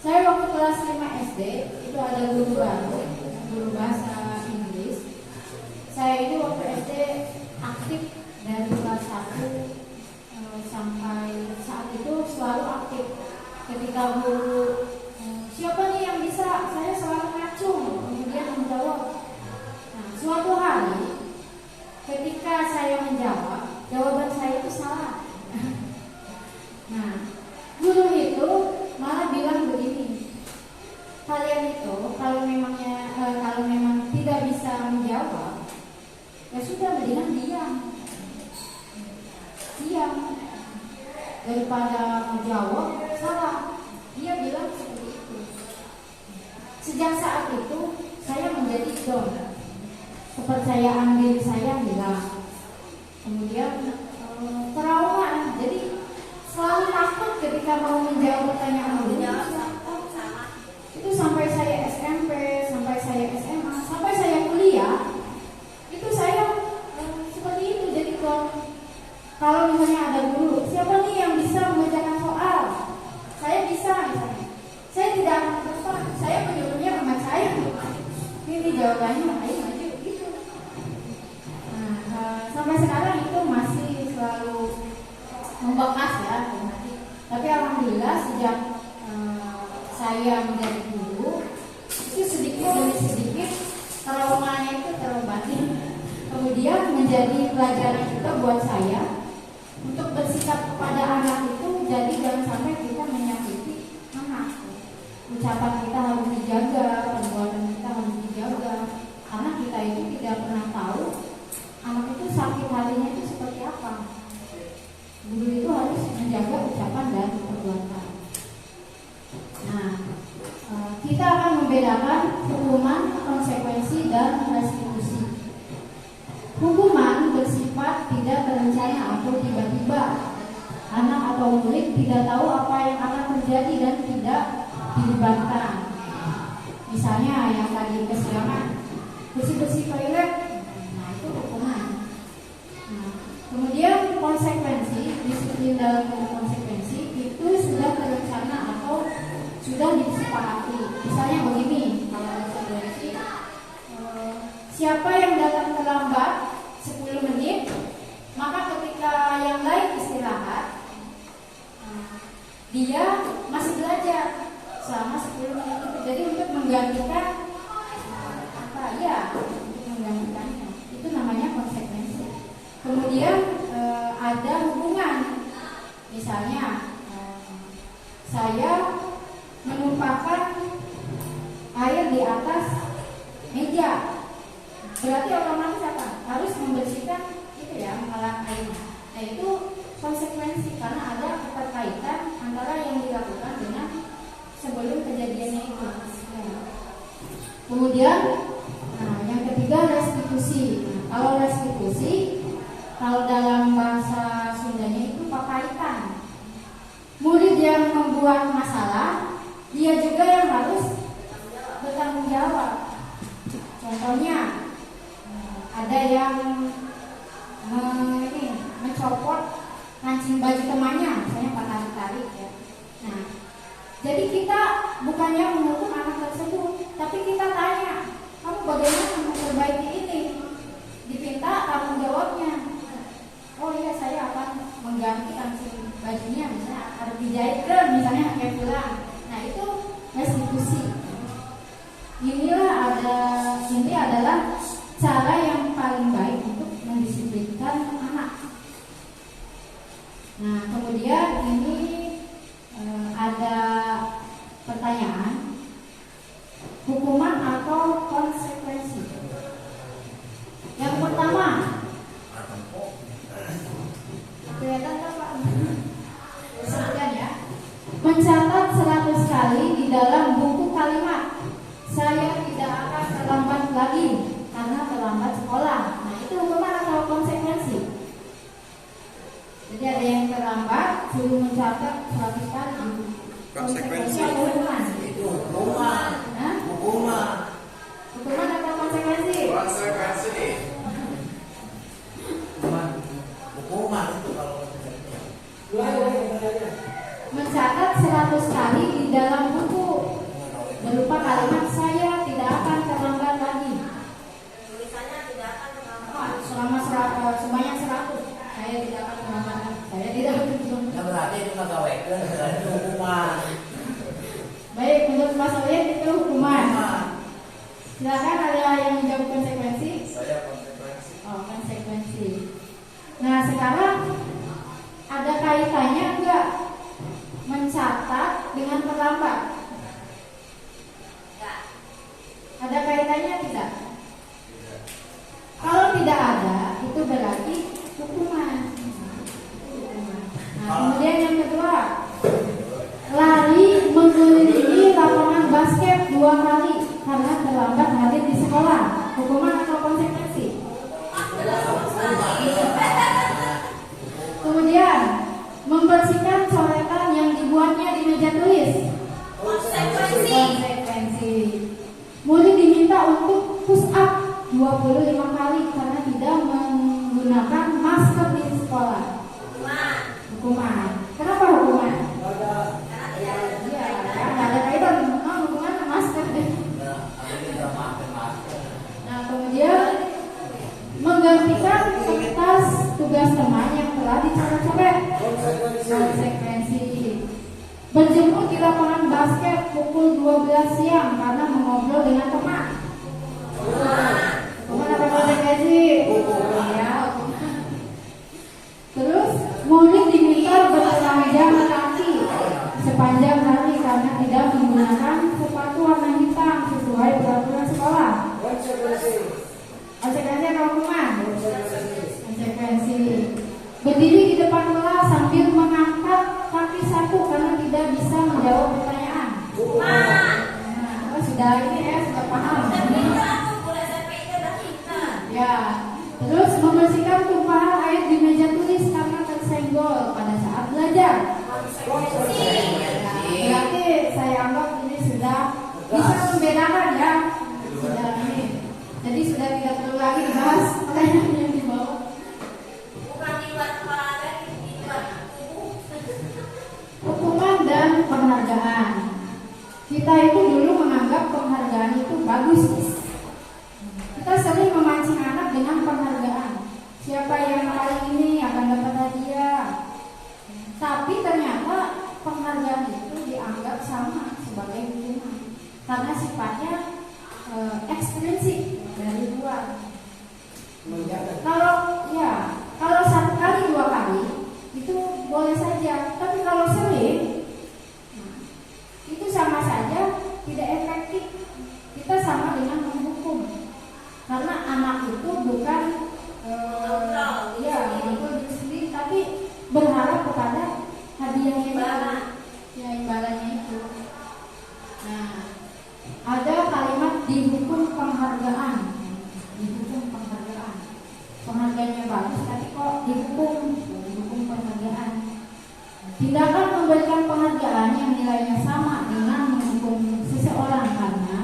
Saya waktu kelas 5 SD itu ada guru baru, guru bahasa Inggris. Saya itu waktu SD aktif dari kelas 1 sampai saat itu selalu aktif. Ketika guru siapa nih yang bisa, saya selalu ngacung, kemudian menjawab. Nah, suatu hari ketika saya menjawab, jawaban saya itu salah. Nah, guru itu malah bilang begini, kalian itu kalau memang tidak bisa menjawab, ya sudah mendingan diam daripada menjawab salah. Dia bilang seperti itu. Sejak saat itu saya menjadi down, kepercayaan diri saya hilang, kemudian trauma, jadi selalu takut ketika mau menjawab pertanyaan guru. Itu sampai saya SMP, sampai saya SMA, sampai saya kuliah, itu saya seperti itu. Jadi kalau misalnya ada guru, siapa nih yang bisa mengerjakan soal? Saya bisa misalnya. Saya tidak akan tepat, saya menyuruhnya teman saya. Ini jawabannya, ayo maju gitu. Nah, sampai sekarang itu masih selalu membekas ya. Tapi alhamdulillah sejak saya menjadi guru, itu sedikit demi sedikit traumanya itu terobati. Kemudian menjadi pelajaran juga buat saya untuk bersikap kepada anak itu. Jadi jangan sampai kita menyakiti anak. Ucapan kita harus dijaga, perbuatan kita harus dijaga, karena kita itu tidak pernah tahu anak itu sakit hatinya itu seperti apa. Guru itu harus menjaga ucapan dan perbuatan. Nah, kita akan membedakan hukuman, konsekuensi, dan restitusi. Hukuman bersifat tidak berencana atau tiba-tiba. Anak atau murid tidak tahu apa yang akan terjadi dan tidak dilibatkan. Misalnya yang tadi kesiangan, bersih-bersih toilet, nah itu hukuman. Nah, kemudian konsekuensi, disiplin dalam konsekuensi itu sudah terencana atau sudah disepakati. Misalnya begini, kalau konsekuensi, siapa yang datang terlambat 10 menit, maka ketika yang lain istirahat, dia masih belajar selama 10 menit itu. Jadi untuk menggantikan apa ya, untuk menggantikannya itu namanya konsekuensi. Kemudian ada hubungan, misalnya saya menumpahkan air di atas meja, berarti otomatis apa? Harus membersihkan itu ya, mengalah airnya. Nah itu konsekuensi karena ada keterkaitan antara yang dilakukan dengan sebelum kejadiannya itu. Kemudian, yang ketiga restitusi. Kalau restitusi, kalau dalam bahasa Sundanya itu pakaitan. Murid yang membuat masalah, dia juga yang harus bertanggung jawab. Contohnya, ada yang mencopot kancing baju temannya, misalnya tarik-tarik ya. Nah, jadi kita bukannya menghukum anak tersebut, tapi kita tanya, kamu bagaimana memperbaiki ini? Dipinta tanggung jawabnya. Oh iya, saya akan mengganti kancing bajunya, misalnya harus dijahit misalnya kayak pulang. Nah itu restitusi. Ini adalah cara yang paling baik untuk mendisiplinkan anak. Nah kemudian ini ada pertanyaan, hukuman atau konsekuensi. Yang pertama, kelihatan nggak Pak? Sebutkan ya. Mencatat 100 kali di dalam buku kalimat, saya tidak akan terlambat lagi karena terlambat sekolah. Nah itu hukuman atau konsekuensi? Jadi ada yang terlambat, suruh mencatat 100 kali. Konsekuensi atau hukuman? Itu hukuman. Hah? Hukuman. Hukuman atau konsekuensi? Konsekuensi. Hukuman itu kalau mencatat 100 kali di dalam buku berupa kalimat saya tidak akan terlambat lagi. Tulisannya tidak akan terlambat. Selama sebanyak 100 saya tidak akan terlambat lagi. Saya tidak akan terlambat. ya berarti itu ngagawekeun itu hukuman. Baik, menurut Mas Oyen itu hukuman. Silakan ada yang menjawab konsekuensi. Saya konsekuensi. Oh, konsekuensi. Nah sekarang ada kaitannya enggak mencatat dengan terlambat? Ada kaitannya tidak? Kalau tidak ada, itu berarti hukuman. Nah, kemudian yang kedua, lari mengelilingi lapangan basket 2 kali karena terlambat hadir di sekolah. Hukuman atau konsekuensi? Kemudian membersihkan coretan yang dibuatnya di meja tulis. Konsekuensi. Murid diminta untuk push up 25 kali karena tidak menggunakan masker di sekolah. Hukuman. Kenapa hukuman? Iya, karena ada kaitan hukuman sama masker. Nah, kemudian menggantikan kertas tugas teman yang telah dicoret-coret. Konsekuensi. Berjemur di lapangan basket pukul 12 siang karena mengobrol dengan teman. Hukuman apa konsekuensi? Ya. Terus murid diminta bertelanjang kaki sepanjang hari karena tidak menggunakan sepatu warna hitam sesuai peraturan sekolah. Konsekuensi atau hukuman? Konsekuensi. Berdiri di depan kelas sambil mengangkat kaki satu karena tidak bisa menjawab pertanyaan. Nah, sudah ini ya, sudah paham. Ya. Terus membersihkan tumpahan air di meja tulis karena tersenggol pada saat belajar. Berarti saya anggap ini sudah bisa membedakan ya. Sudah ini. Jadi sudah tidak perlu lagi dibahas pertanyaan yang di bawah. Hukuman dan penghargaan. Kita itu dulu menganggap penghargaan itu bagus. Kita sering memancing anak dengan penghargaan. Siapa yang paling ini akan dapat hadiah. Tapi ternyata penghargaan itu dianggap karena sifatnya eksklusif dari luar. Kalau satu kali 2 kali itu boleh saja, tapi kalau sering itu sama saja tidak efektif. Kita sama dengan menghukum, karena anak itu bukan mengontrol diri sendiri, tapi berharap kepada hadiahnya, imbalannya itu. Nah, ada kalimat dihukum penghargaan. Penghargaannya bagus, tapi kok dihukum penghargaan. Tindakan memberikan penghargaan yang nilainya sama dengan menghukum seseorang karena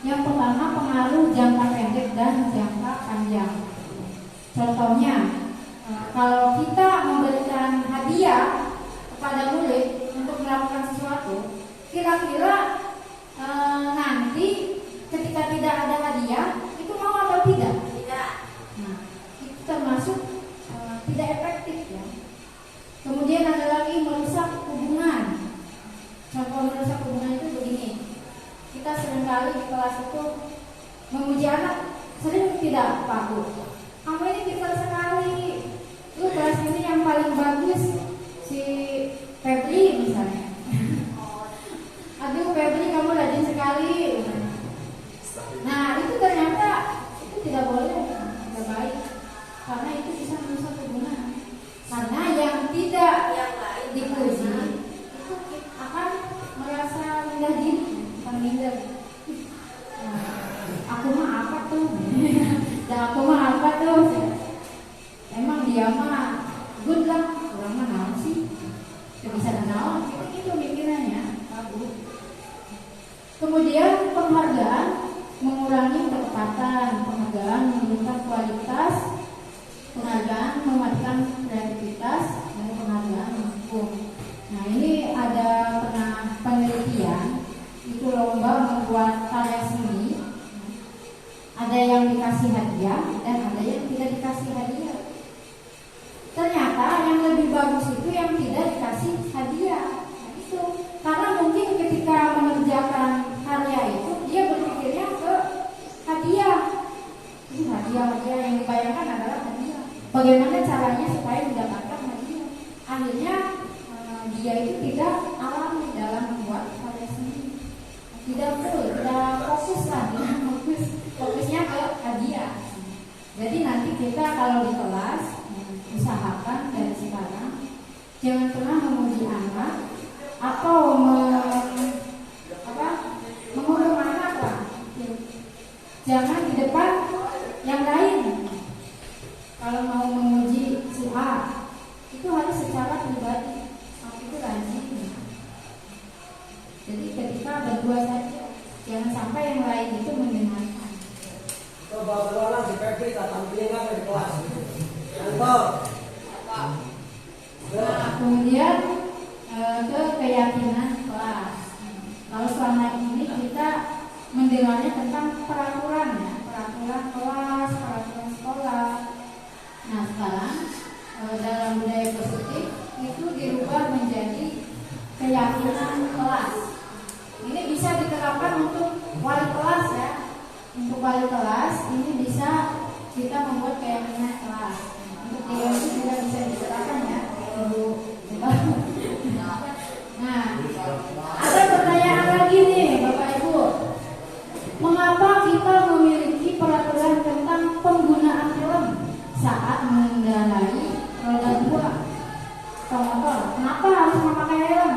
yang pertama pengaruh jangka pendek dan jangka panjang. Contohnya, kalau kita memberikan hadiah kepada murid untuk melakukan sesuatu, kira-kira nanti ketika tidak ada hadiah itu mau atau tidak? Tidak. Nah, itu termasuk tidak efektif ya. Kemudian ada lagi merusak hubungan. Contoh merusak hubungan itu begini. Kita seringkali di kelas itu memuji anak, sering tidak Pak Bu? Kamu ini pintar sekali. Lu kelas ini yang paling bagus si Febri misalnya. Aduh Febri kamu rajin sekali. Nah itu ternyata itu tidak boleh, tidak baik, karena itu bisa merusak hubungan. Karena yang tidak dipuji itu akan merasa rendah diri, minder. Aku mah apa tuh? Dan aku mah apa tuh? Emang dia mah good lah, orang mah naon sih? Gak bisa naon, itu mikirannya. Kemudian penghargaan mengurangi ketepatan, penghargaan menurunkan kualitas, penghargaan mematikan kreativitas, dan penghargaan menghukum. Nah ini ada pernah penelitian, itu lomba membuat karya seni. Ada yang dikasih hadiah dan ada yang tidak dikasih hadiah. Ternyata yang lebih bagus itu yang tidak dikasih hadiah. Nah, itu karena mungkin ketika mengerjakan karya itu dia berpikirnya ke hadiah. Ini hadiah yang dibayangkan adalah hadiah. Bagaimana caranya supaya mendapatkan hadiah? Akhirnya dia itu tidak alami dalam membuat karya seni. Tidak full, tidak fokus lah, tidak fokusnya ke hadiah. Jadi nanti kita kalau di kelas usahakan dari sekarang jangan pernah memuji anak atau mengurung anak lah. Jangan di depan yang lain. Kalau mau memuji si A itu harus secara pribadi. Itu rajin. Jadi ketika berdua saja, jangan sampai yang lain itu mendengarkan. Coba berulang si Febri tak tampilin apa di kelas. Contoh. Nah, kemudian ke keyakinan kelas. Kalau selama ini kita mendengarnya tentang peraturan ya, peraturan kelas, peraturan sekolah. Nah sekarang dalam budaya positif itu dirubah menjadi keyakinan kelas. Ini bisa diterapkan untuk wali kelas ya. Untuk wali kelas ini bisa kita membuat keyakinan kelas. Untuk dia itu juga bisa diterapkan ya. Nah, ada pertanyaan lagi nih Bapak Ibu. Mengapa kita memiliki peraturan tentang penggunaan helm saat mengendarai roda 2 motor? Kenapa harus memakai helm?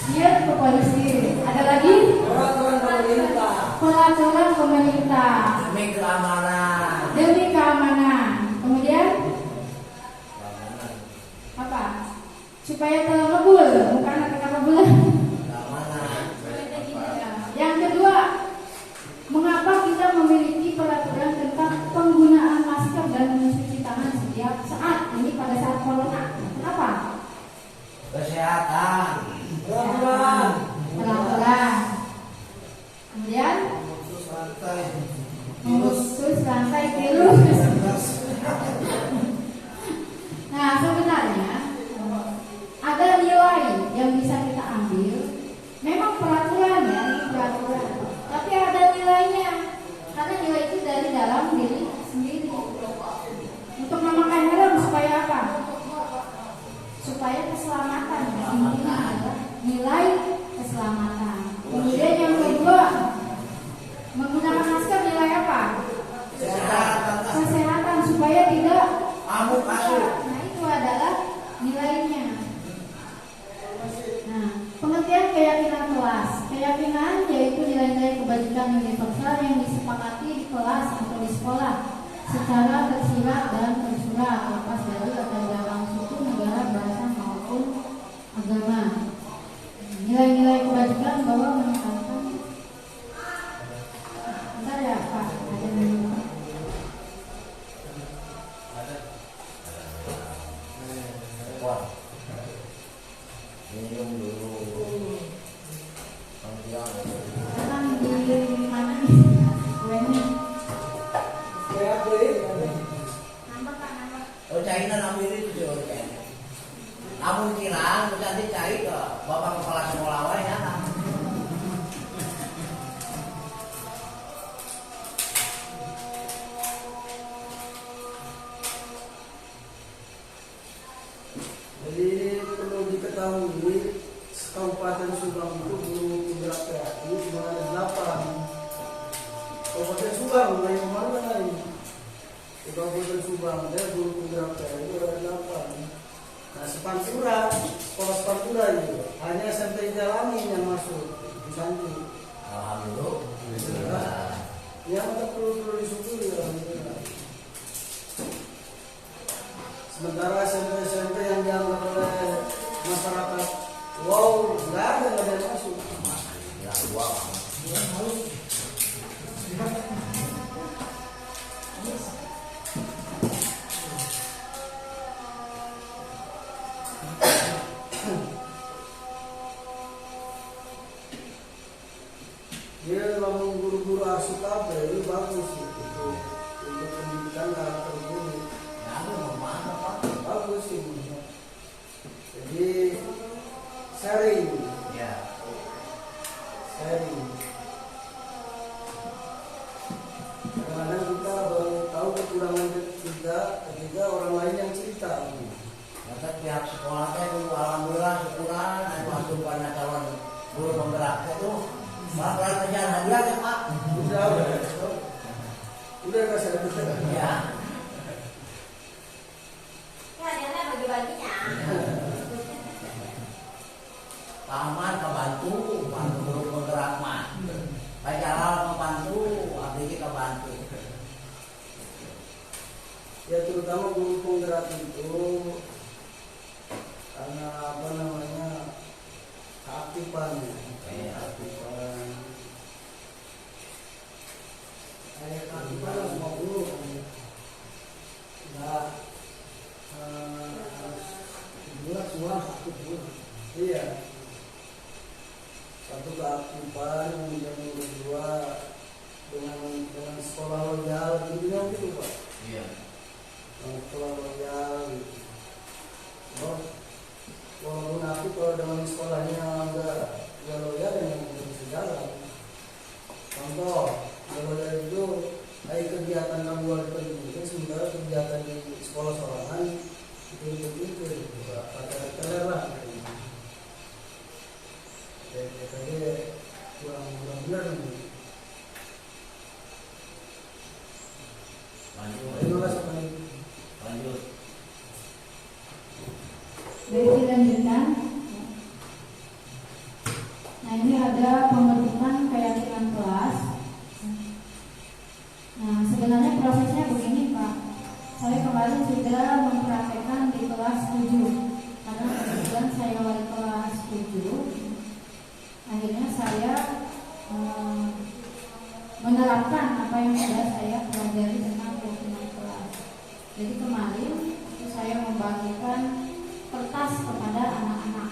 Biar ke polisi. Ada lagi? Peraturan pemerintah. Peraturan pemerintah. Demi keamanan. Demi keamanan. Kemudian apa? Supaya terlebul, bukan kata bulan. Yang kedua, mengapa kita memiliki peraturan tentang penggunaan masker dan mencuci tangan setiap saat? Ini pada saat corona. Kenapa? Kesehatan. Peraturan. Kemudian memutus rantai virus. Nah, sebenarnya ada nilai yang bisa kita ambil. Memang peraturan ya, supaya keselamatan. Intinya adalah nilai keselamatan. Kemudian yang kedua, menggunakan masker nilai apa? Kesehatan supaya tidak Amuk masuk. Nah, itu adalah nilainya. Nah, pengertian keyakinan kelas. Keyakinan yaitu nilai-nilai kebajikan universal yang disepakati di kelas atau di sekolah secara tersirat dan tersurat, lepas dari latar belakang suku, negara, bahasa maupun agama. Nilai-nilai kebajikan bahwa meningkatkan. Bentar ya Pak, ada minum. Minum dulu. Sekarang di mana nih? Kuenya. Nambah Pak, nambah. Oh China ambil itu kan. Namun kira nanti cari ke bapak kepala sekolah wae ya. Jadi perlu diketahui Kabupaten Subang itu guru penggerak kreatif cuma ada 8. Kabupaten Subang lain mana lain? Di Kabupaten Subang ada guru penggerak kreatif itu ada 8. Nah Sepantura, sekolah Sepantura itu hanya SMP Jalani yang masuk di Sanju. Alhamdulillah. Ya kita perlu disyukuri alhamdulillah. Sementara SMP yang dianggap oleh masyarakat, wow, nggak ada yang masuk. Ya gua. Dia memang guru-guru asuh itu bagus untuk pendidikan karakter guru. Ya mau mana Pak? Bagus sih. Jadi sharing. Ya. Kadang-kadang kita baru tahu kekurangan kita ketika orang lain yang cerita. Maka pihak sekolah teh dulu alhamdulillah syukuran aku asupannya calon guru penggerak itu malah kerjaan hadiah ya Pak. Udah kasih kita. Ya. Ya, dia bagi-baginya. Taman kebantu, bantu guru penggerak mah. Pajaral membantu, abdi kebantu. Ya terutama guru penggerak itu karena apa namanya keaktifan. Kayak keaktifan semua guru. Nggak bulat semua aktif guru. Iya. Satu keaktifan, kemudian yang kedua dengan sekolah loyal, intinya gitu Pak. Iya. Sekolah loyal gitu. Oh, walaupun aku kalau dengan sekolahnya enggak loyal yang bisa jalan. Contoh, loyal itu kayak kegiatan kamu luar pendidikan, sementara kegiatan di sekolah sekolahan itu pada teler lah. Jadi kurang benar nih. Lanjut. Baik, dilanjutkan. Nah, ini ada pembentukan keyakinan kelas. Nah, sebenarnya prosesnya begini Pak. Saya kemarin sudah mempraktekkan di kelas 7 karena kebetulan saya wali kelas 7. Akhirnya saya menerapkan apa yang sudah saya pelajari tentang keyakinan kelas. Jadi kemarin saya membagikan kertas kepada anak-anak.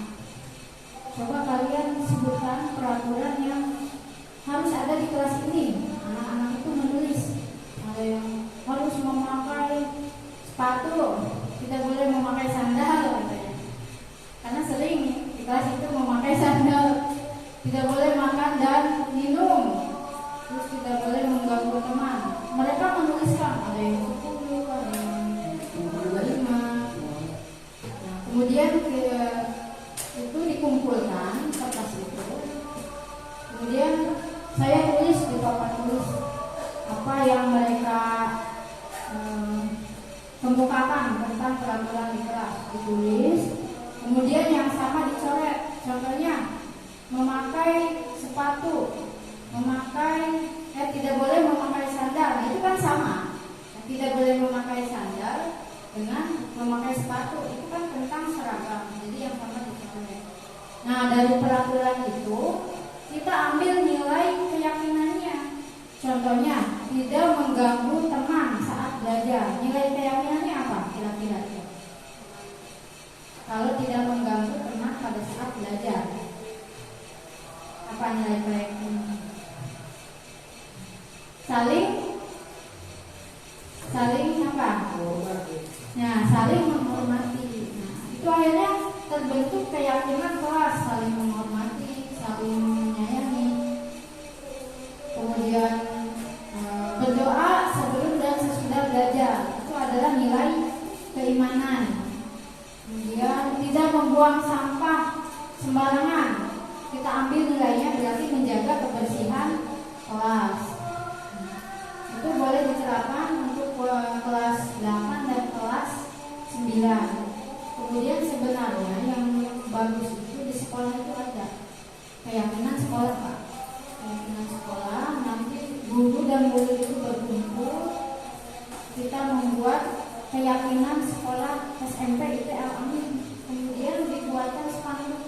Coba kalian sebutkan peraturan yang harus ada di kelas ini. Anak-anak itu menulis. Ada yang harus memakai sepatu, tidak boleh memakai sandal katanya. Karena sering di kelas itu memakai sandal. Tidak boleh makan dan minum. Terus tidak boleh mengganggu teman. Mereka menuliskan ada yang 10, ada yang 5. Kemudian Kemudian itu dikumpulkan kertas itu. Kemudian saya tulis di papan tulis apa yang mereka kemukakan tentang peraturan di kelas, ditulis. Kemudian yang sama dicoret. Contohnya memakai sepatu, tidak boleh memakai sandal. Itu kan sama. Tidak boleh memakai sandal dengan memakai sepatu, itu kan tentang seragam. Jadi yang sama dicoret. Nah, dari peraturan itu kita ambil nilai keyakinannya. Contohnya, tidak mengganggu teman saat belajar. Nilai keyakinannya apa kira-kira? Kalau tidak mengganggu teman pada saat belajar, apa nilai keyakinannya? Saling apa? Nah, saling menghormati. Nah, itu akhirnya terbentuk keyakinan kelas, saling menghormati, saling menyayangi. Kemudian berdoa sebelum dan sesudah belajar, itu adalah nilai keimanan. Kemudian tidak membuang sampah sembarangan, kita ambil nilainya berarti menjaga kebersihan kelas. Itu boleh diterapkan untuk kelas 8 dan kelas 9. Kemudian sebenarnya yang bagus itu di sekolah itu ada keyakinan sekolah, Pak. Keyakinan sekolah, nanti guru dan murid itu berkumpul, kita membuat keyakinan sekolah SMP itu Al-Amin. Kemudian dibuatkan spanduk.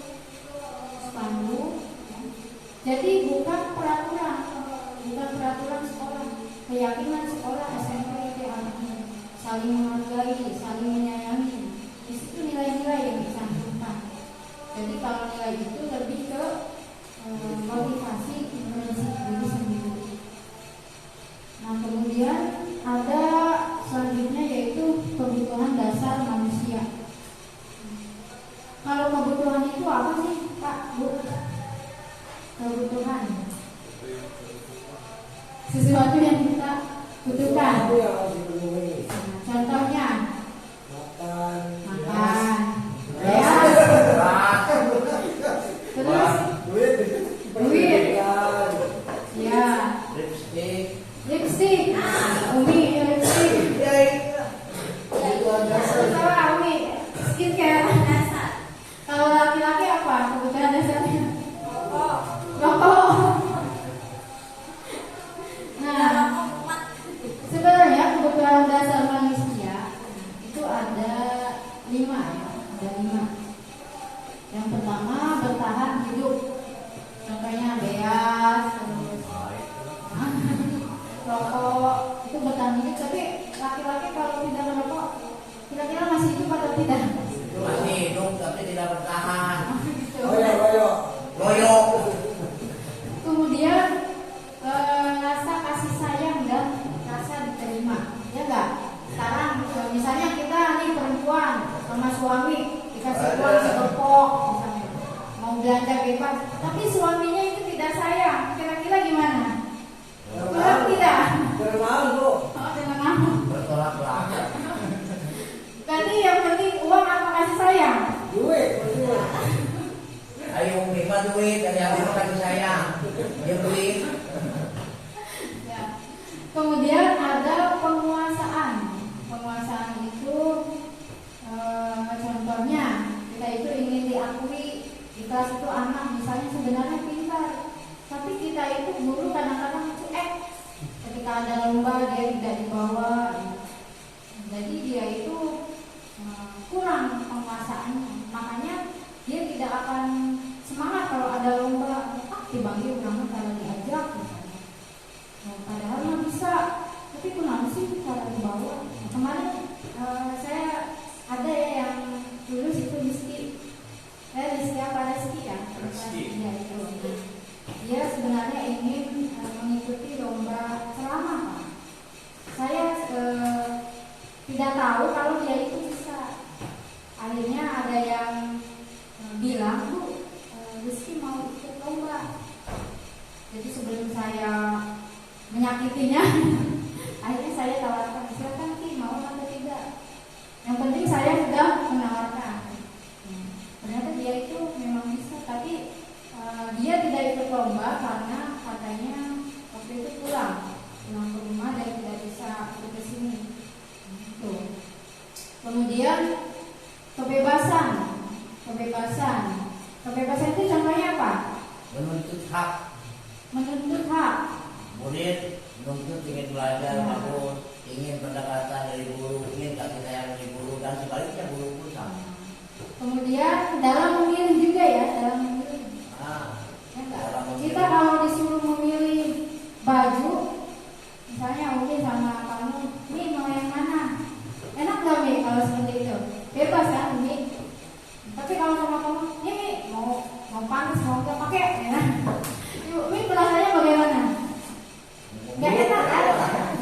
Jadi bukan peraturan sekolah, keyakinan sekolah SMP itu Al-Amin. Saling menghargai, saling menyayangi. Di situ nilai-nilai yang dicantumkan. Jadi kalau nilai itu lebih ke motivasi prinsip diri sendiri. Nah, kemudian ada selanjutnya yaitu kebutuhan dasar manusia. Kalau kebutuhan itu apa sih, Pak, Bu? Kebutuhan sesuatu yang kita butuhkan. Nah, contohnya makan, ya. Terus duit, ya. Lipstick, Umi lipstick. Salah Umi, skincare. Kalau laki-laki apa kebutuhan dasarnya? Rokok. Nah, sebenarnya kebutuhan dasar manusia itu ada 5 ya, ada 5. Yang pertama bertahan hidup, contohnya beas, terus rokok itu bertahan hidup. Tapi laki-laki kalau tidak merokok, kira-kira masih hidup atau tidak? Masih hidup tapi tidak bertahan. Goyok. Kemudian rasa kasih sayang dan rasa diterima, ya enggak? Sekarang misalnya kita nih perempuan sama suami dikasih uang sekepok, misalnya mau belanja bebas, tapi suaminya itu tidak sayang, kira-kira gimana? Kurang tidak? Bermalu. Oh, jangan mau. Bertolak belakang. Berarti yang penting uang apa kasih sayang? Duit. Ayo minta duit dari habis kasih sayang. Dia duit. Ya. Kemudian ada penguasaan. Penguasaan itu contohnya kita itu ingin diakui di kelas itu anak misalnya sebenarnya pintar, tapi kita itu guru kadang-kadang cuek. Ketika ada lomba dia tidak dibawa, jadi dia itu kurang penguasaannya. Makanya dia tidak akan semangat kalau ada lomba. Dibagi orang kalau diajak misalnya. Padahal nggak bisa, tapi kenapa sih cara dibawa? Kemarin saya ada ya yang lulus itu Rizky apa Rizky ya? Ya itu. Dia sebenarnya ingin mengikuti lomba ceramah. Saya tidak tahu kalau dia itu bisa. Akhirnya ada yang bilang, Bu, Rizky mau ikut lomba. Jadi sebelum saya menyakitinya, akhirnya saya tawarkan, silakan Ki, mau atau tidak. Yang penting saya sudah menawarkan. ikut lomba karena katanya waktu itu pulang ke rumah dan tidak bisa ikut ke sini. Tuh. Kemudian kebebasan itu contohnya apa? Menuntut hak. Murid menuntut ingin belajar bagus, ingin pendekatan dari guru, ingin kasih sayang dari guru, dan sebaliknya guru pun sama. Kemudian dalam memilih juga ya, dalam memilih. Ya enggak? Kita kalau disuruh memilih baju, misalnya Umi sama kamu, Mi mau yang mana? Enak gak Mi kalau seperti itu? Bebas kan Umi? Tapi kalau sama kamu, ini Mi mau panas mau nggak pakai? Ya. Mi perasaannya bagaimana? Gak enak kan?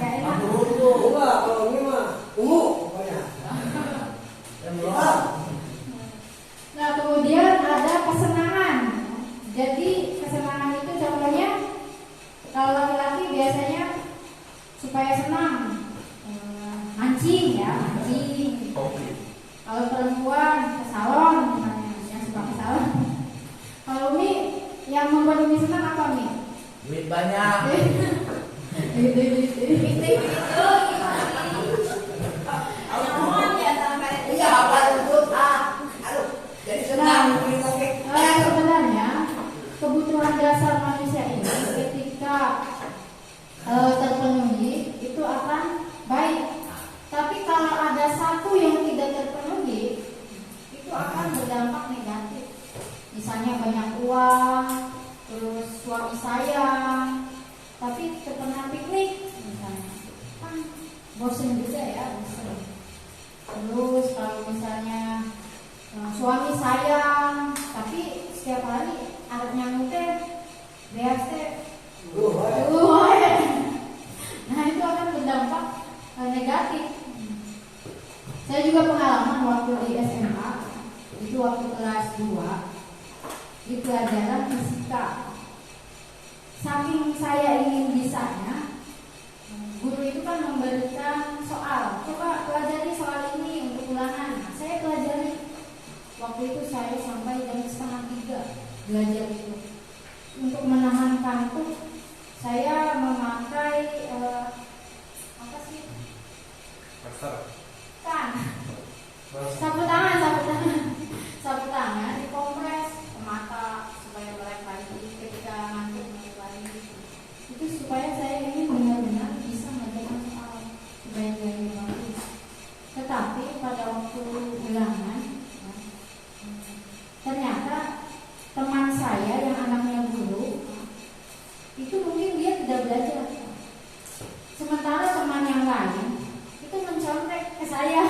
Gak enak. Enggak, kalau ini mah ungu pokoknya. Nah kemudian ada kesenangan. Jadi kesenangan itu contohnya kalau laki-laki biasanya supaya senang mancing ya, mancing. Kalau perempuan ke salon misalnya, yang suka ke salon. Kalau Mi yang membuat Mi senang apa Mi? Duit banyak. Iya, apa itu? Aduh, jadi senang. Sebenarnya kebutuhan dasar manusia ini ketika terpenuhi itu akan baik. Tapi kalau ada satu yang tidak terpenuhi, itu akan berdampak negatif. Misalnya banyak uang, terus suami sayang, tapi pernah piknik misalnya, kan bosen juga ya, bosen. Terus kalau misalnya suami sayang, tapi setiap hari anaknya teh beas teh, nah itu akan berdampak negatif. Saya juga pengalaman waktu di SMA, itu waktu kelas 2 di pelajaran fisika. Saking saya ingin bisanya, guru itu kan memberikan soal, coba pelajari soal ini untuk ulangan. Saya pelajari. Waktu itu saya sampai jam 2:30 belajar itu. Untuk menahan kantuk, saya memakai apa sih? Kan? Sapu tangan dikompres ke mata supaya melek lagi ketika ngantuk melek lagi. Itu supaya saya ini benar-benar bisa mengerjakan soal sebaik-baiknya bagus. Tetapi pada waktu ulangan, ternyata teman saya yang anaknya guru itu mungkin dia tidak belajar. Sementara teman yang lain itu mencontek ke saya.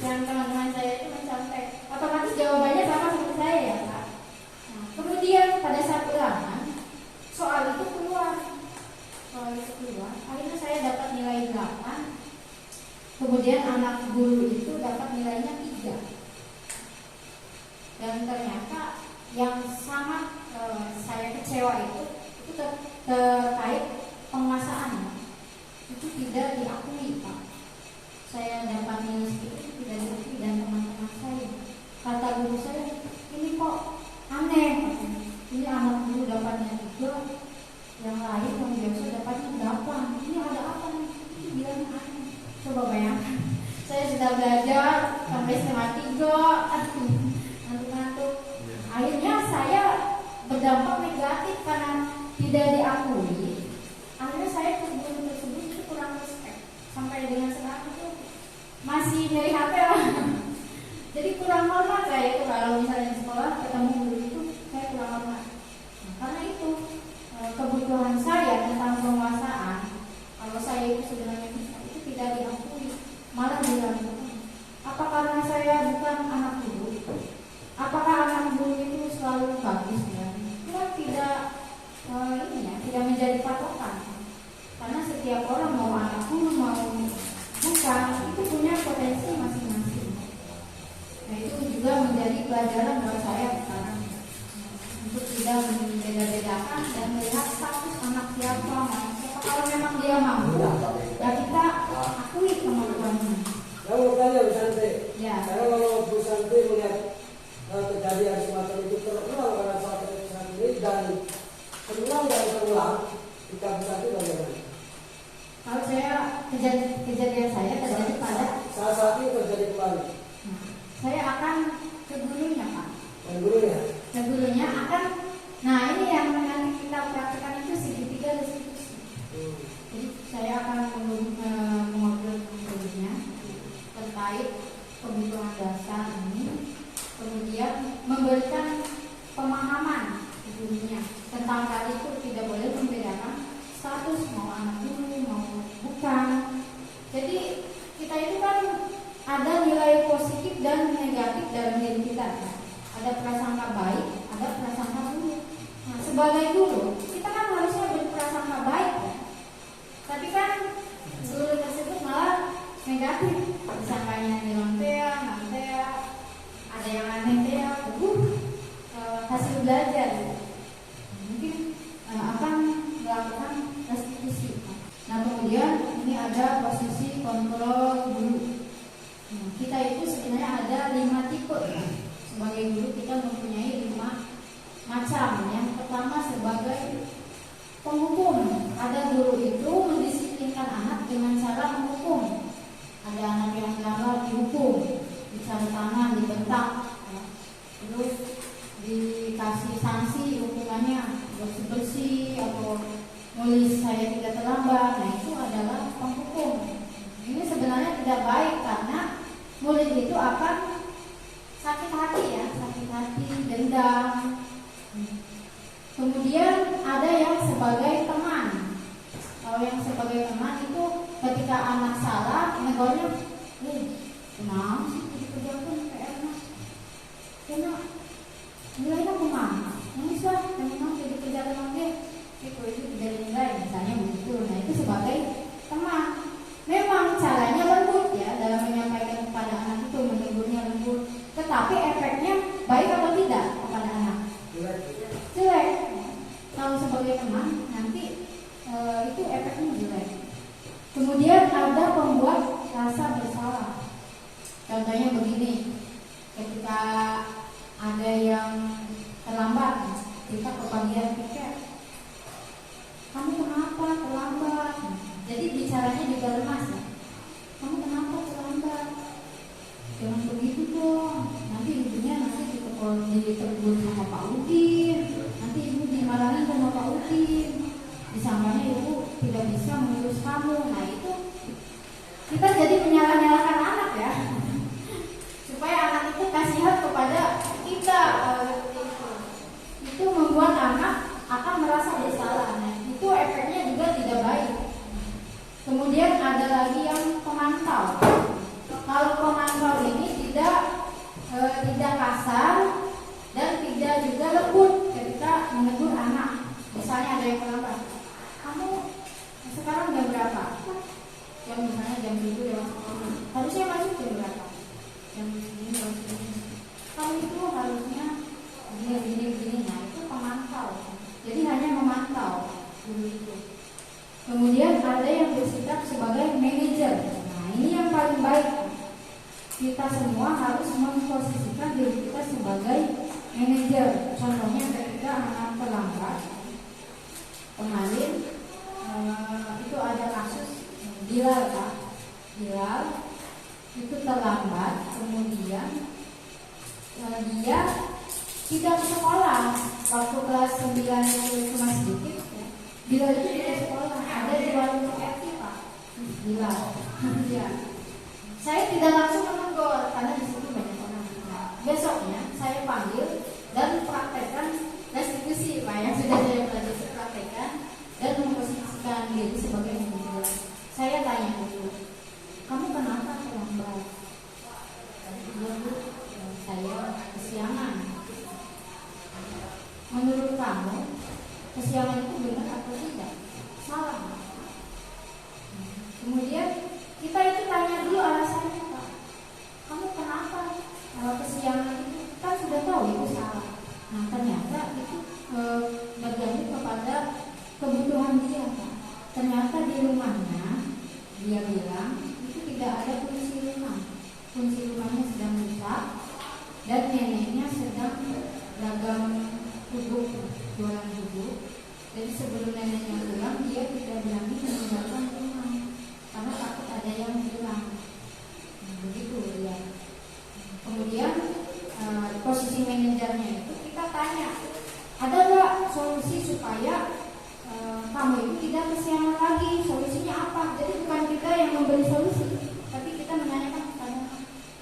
Yang teman-teman saya itu mencontek, otomatis jawabannya sama seperti saya ya Kak. Nah, kemudian pada saat ulangan soal itu keluar, akhirnya saya dapat nilai 8. Kemudian anak guru itu dapat nilainya 3. Dan ternyata yang sangat saya kecewa itu terkait penguasaan. Itu tidak diakui Pak. Saya dapat nilai segitu tidak diakui dan teman-teman saya. Kata guru saya, ini kok aneh. Ini anak guru dapatnya 3, yang lain yang biasa dapatnya 8. Ini ada apa nih? Ini bilangnya aneh. Coba bayangkan, saya sudah belajar sampai 2:30, ngantuk-ngantuk. Akhirnya saya berdampak negatif karena tidak diakui. Akhirnya saya ke guru tersebut itu kurang respect. Sampai dengan sekarang itu masih nyari HP lah. Jadi kurang hormat saya itu kalau misalnya di sekolah ketemu guru itu saya kurang hormat. Nah, karena itu kebutuhan saya tentang penguasaan, kalau saya itu sebenarnya bisa, itu tidak diakui, malah diragukan. Apa karena saya bukan anak guru? Apakah anak guru itu selalu bagus ya? Itu kan tidak tidak menjadi patokan. Karena setiap orang mau anak guru mau bukan, itu punya potensi masing-masing. Nah itu juga menjadi pelajaran buat saya sekarang untuk tidak membeda-bedakan dan melihat status anak siapa. Kalau memang dia mampu, ya kita akui kemampuannya. Saya mau tanya Bu Santi, Ya. karena kalau Bu Santi melihat kejadian semacam itu terulang pada saat ini dan memberikan pemahaman gurunya tentang hal itu, tidak boleh membedakan status mau anak guru mau bukan. Jadi kita itu kan ada nilai positif dan negatif dalam diri kita. Ada prasangka baik, ada prasangka buruk. Nah, sebagai guru kita kan harusnya berprasangka baik ya. Tapi kan guru tersebut malah negatif, disangkanya nilantea, nantea, ada yang aneh hasil belajar ya. Mungkin akan melakukan restitusi. Nah, kemudian ini ada posisi kontrol guru. Nah, kita itu sebenarnya ada 5 tipe ya. Sebagai guru kita mempunyai 5 macam. Yang pertama sebagai penghukum. Ada guru itu mendisiplinkan anak dengan cara menghukum. Ada anak yang melanggar dihukum, dicari tangan, dibentak, ya. Terus dikasih sanksi hukumannya bersih-bersih atau nulis saya tidak terlambat. Nah, itu adalah penghukum. Ini sebenarnya tidak baik karena murid itu akan sakit hati ya, sakit hati, dendam. Kemudian ada yang sebagai teman. Kalau yang sebagai teman itu ketika anak salah, negornya, kenapa sih dikerjakan PR-nya? Kenapa? Nilainya kemana? Nangis lah, memang jadi kerjaan lagi. Itu tidak nilai, misalnya begitu. Nah, itu sebagai teman. Memang caranya lembut ya dalam menyampaikan kepada anak itu, menegurnya lembut. Tetapi efeknya baik atau tidak kepada anak? Jelek. Kalau sebagai teman nanti itu efeknya jelek. Kemudian ada pembuat rasa bersalah. Contohnya begini, ketika ada yang terlambat, kita kebagian tiket. Kamu kenapa terlambat? Jadi bicaranya juga lemas ya. Kamu kenapa terlambat? Jangan begitu dong. Nanti ibunya ditegur sama Pak Udin. Nanti ibu dimarahin sama Pak Udin. Disangkanya ibu tidak bisa mengurus kamu. Nah, itu kita jadi menyalah-nyalahkan anak ya. Supaya anak itu kasihan kepada kita. Itu membuat anak akan merasa bersalah. Nah, itu efeknya juga tidak baik. Kemudian ada lagi yang pemantau. Kalau pemantau ini tidak kasar dan tidak juga lembut ketika menegur anak. Misalnya ada yang terlambat. Kamu sekarang jam berapa? Misalnya jam 7 lewat 10. Harusnya masuk jam berapa? Jam segini lewat segini. Kamu itu harusnya begini. Nah, itu pemantau. Jadi hanya memantau dulu itu. Kemudian ada yang bersikap sebagai manajer. Nah, ini yang paling baik. Kita semua harus memposisikan diri kita sebagai manajer. Contohnya ketika anak terlambat, kemarin itu ada kasus Bilal Pak. Bilal itu terlambat, kemudian dia tidak ke sekolah. Waktu kelas 9 itu masih sedikit ya. Bilal itu tidak sekolah, ada di warung RT Pak. Bilal. Ya. Saya tidak langsung menegur karena di situ banyak orang. Besoknya saya panggil dan praktekkan restitusi Pak yang sudah saya praktekkan dan memposisikan diri sebagai manajer. Saya tanya dulu, kamu kenapa terlambat? Dulu saya kesiangan. Menurut kamu kesiangan itu benar atau tidak? Salah. Kemudian kita itu tanya dulu alasannya Pak. Kamu kenapa kesiangan itu? Kan sudah tahu itu salah. Nah, ternyata itu bergantung kepada kebutuhan dia Pak. Ternyata di rumahnya dia bilang itu tidak ada kunci rumah. Kunci rumahnya sedang rusak dan neneknya sedang dagang bubuk, jualan bubuk. Jadi sebelum neneknya pulang dia tidak berani meninggalkan rumah karena takut ada yang hilang. Begitu ya. Kemudian posisi manajernya itu kita tanya, ada nggak solusi supaya kamu itu tidak kesiangan lagi? Solusinya apa? Jadi bukan kita yang memberi solusi, tapi kita menanyakan kepada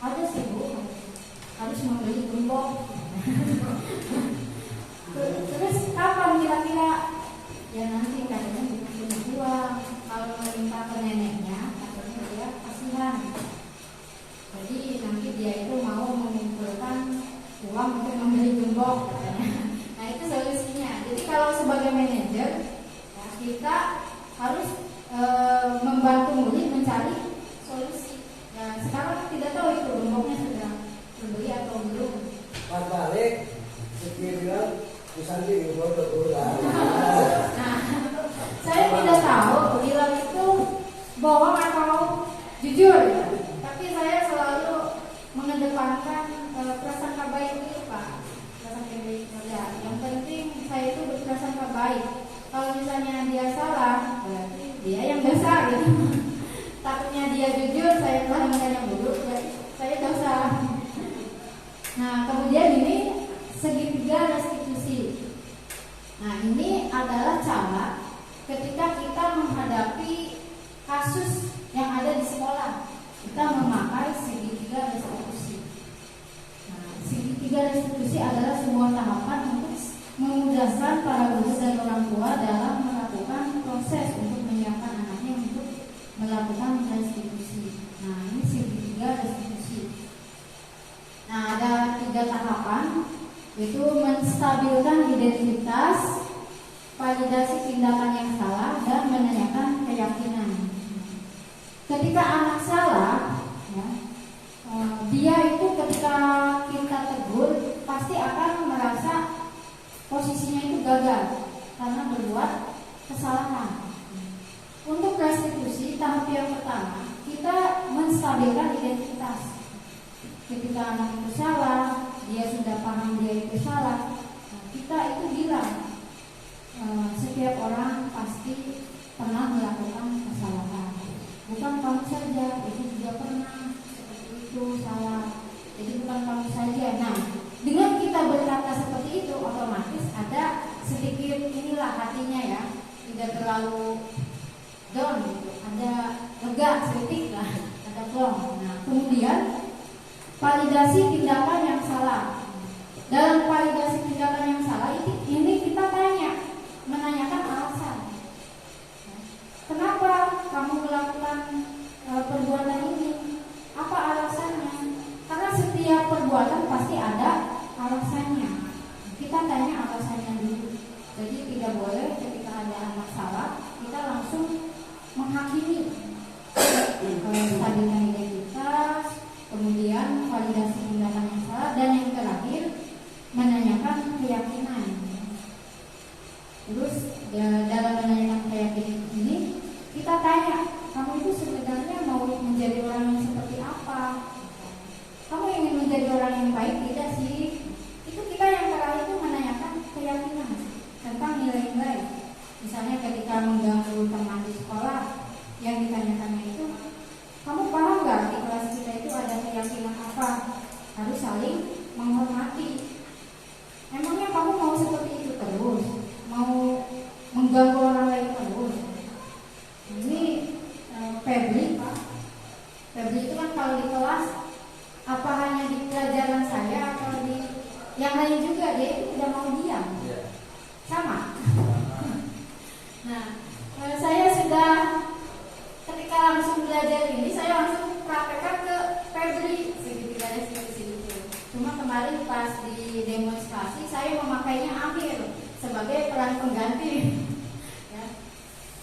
ada sih Bu, harus membeli gembok. ya nanti katanya butuh uang. Kalau meminta ke neneknya katanya dia kasihan. Jadi nanti dia itu mau mengumpulkan uang untuk membeli gembok katanya. Nah itu solusinya. Jadi kalau sebagai manajer ya, kita harus membantu murid mencari solusi. Nah sekarang tidak tahu itu gemboknya sudah terbeli atau belum. Pas balik, sekiranya disanding bodoh. Nah, saya tidak tahu bilang itu bohong atau jujur ya. Tapi saya selalu mengedepankan prasangka baik itu Pak. Prasangka baik ya. Yang penting saya itu berprasangka baik. Kalau misalnya dia salah, berarti dia yang dosa gitu. Takutnya dia jujur, saya melanggar yang buruk, berarti saya dosa. Nah, kemudian ini segitiga restitusi. Nah, ini adalah cara ketika kita menghadapi kasus yang ada di sekolah, kita memakai segitiga restitusi. Nah, segitiga restitusi adalah sebuah tahapan untuk memudahkan para guru dan orang tua dalam melakukan proses untuk menyiapkan anaknya untuk melakukan restitusi. Nah, ini segitiga restitusi. Nah, ada 3 tahapan, yaitu menstabilkan identitas, validasi tindakan yang salah, dan menanyakan keyakinan. Ketika anak salah, ya, dia itu ketika kita tegur pasti akan merasa posisinya itu gagal karena berbuat kesalahan. Untuk restitusi tahap yang pertama, kita menstabilkan identitas. Ketika anak itu salah, dia sudah paham dia itu salah, nah, kita itu bilang setiap orang pasti pernah melakukan kesalahan. Bukan kamu saja, itu juga pernah seperti itu salah. Jadi bukan kamu saja. Nah, dengan kita berkata seperti itu, otomatis ada sedikit inilah hatinya ya, tidak terlalu down gitu, ada lega sedikit lah, ada plong. Nah, kemudian validasi tindakan yang salah. Dalam validasi tindakan yang salah ini kita menanyakan alasan. Kenapa kamu melakukan perbuatan ini? Apa alasannya? Karena setiap perbuatan pasti ada alasannya. Kita tanya alasannya dulu. Jadi tidak boleh ketika ada anak salah kita langsung menghakimi. Stabilkan identitas, kemudian validasi tindakan yang salah, dan yang terakhir menanyakan keyakinan. Terus dalam menanyakan keyakinan ini kita tanya, kamu itu sebenarnya mau menjadi orang yang seperti apa? Kamu ingin menjadi orang yang baik tidak sih? Itu kita yang terakhir itu menanyakan keyakinan tentang nilai-nilai. Misalnya ketika mengganggu teman di sekolah, yang ditanyakannya itu, kamu paham nggak di kelas kita itu ada keyakinan apa? Harus saling menghormati. Emangnya kamu mau seperti itu terus? Mau mengganggu orang lain terus? Ini Febri, Pak. Febri itu kan kalau di kelas, apa hanya di pelajaran saya atau di yang lain juga, dia itu tidak mau diam. Sama. Nah, saya sudah ketika langsung belajar ini, saya langsung praktekkan ke Febri segitiga restitusi itu. Cuma kemarin pas di demonstrasi saya memakainya akhir sebagai peran pengganti. Ya.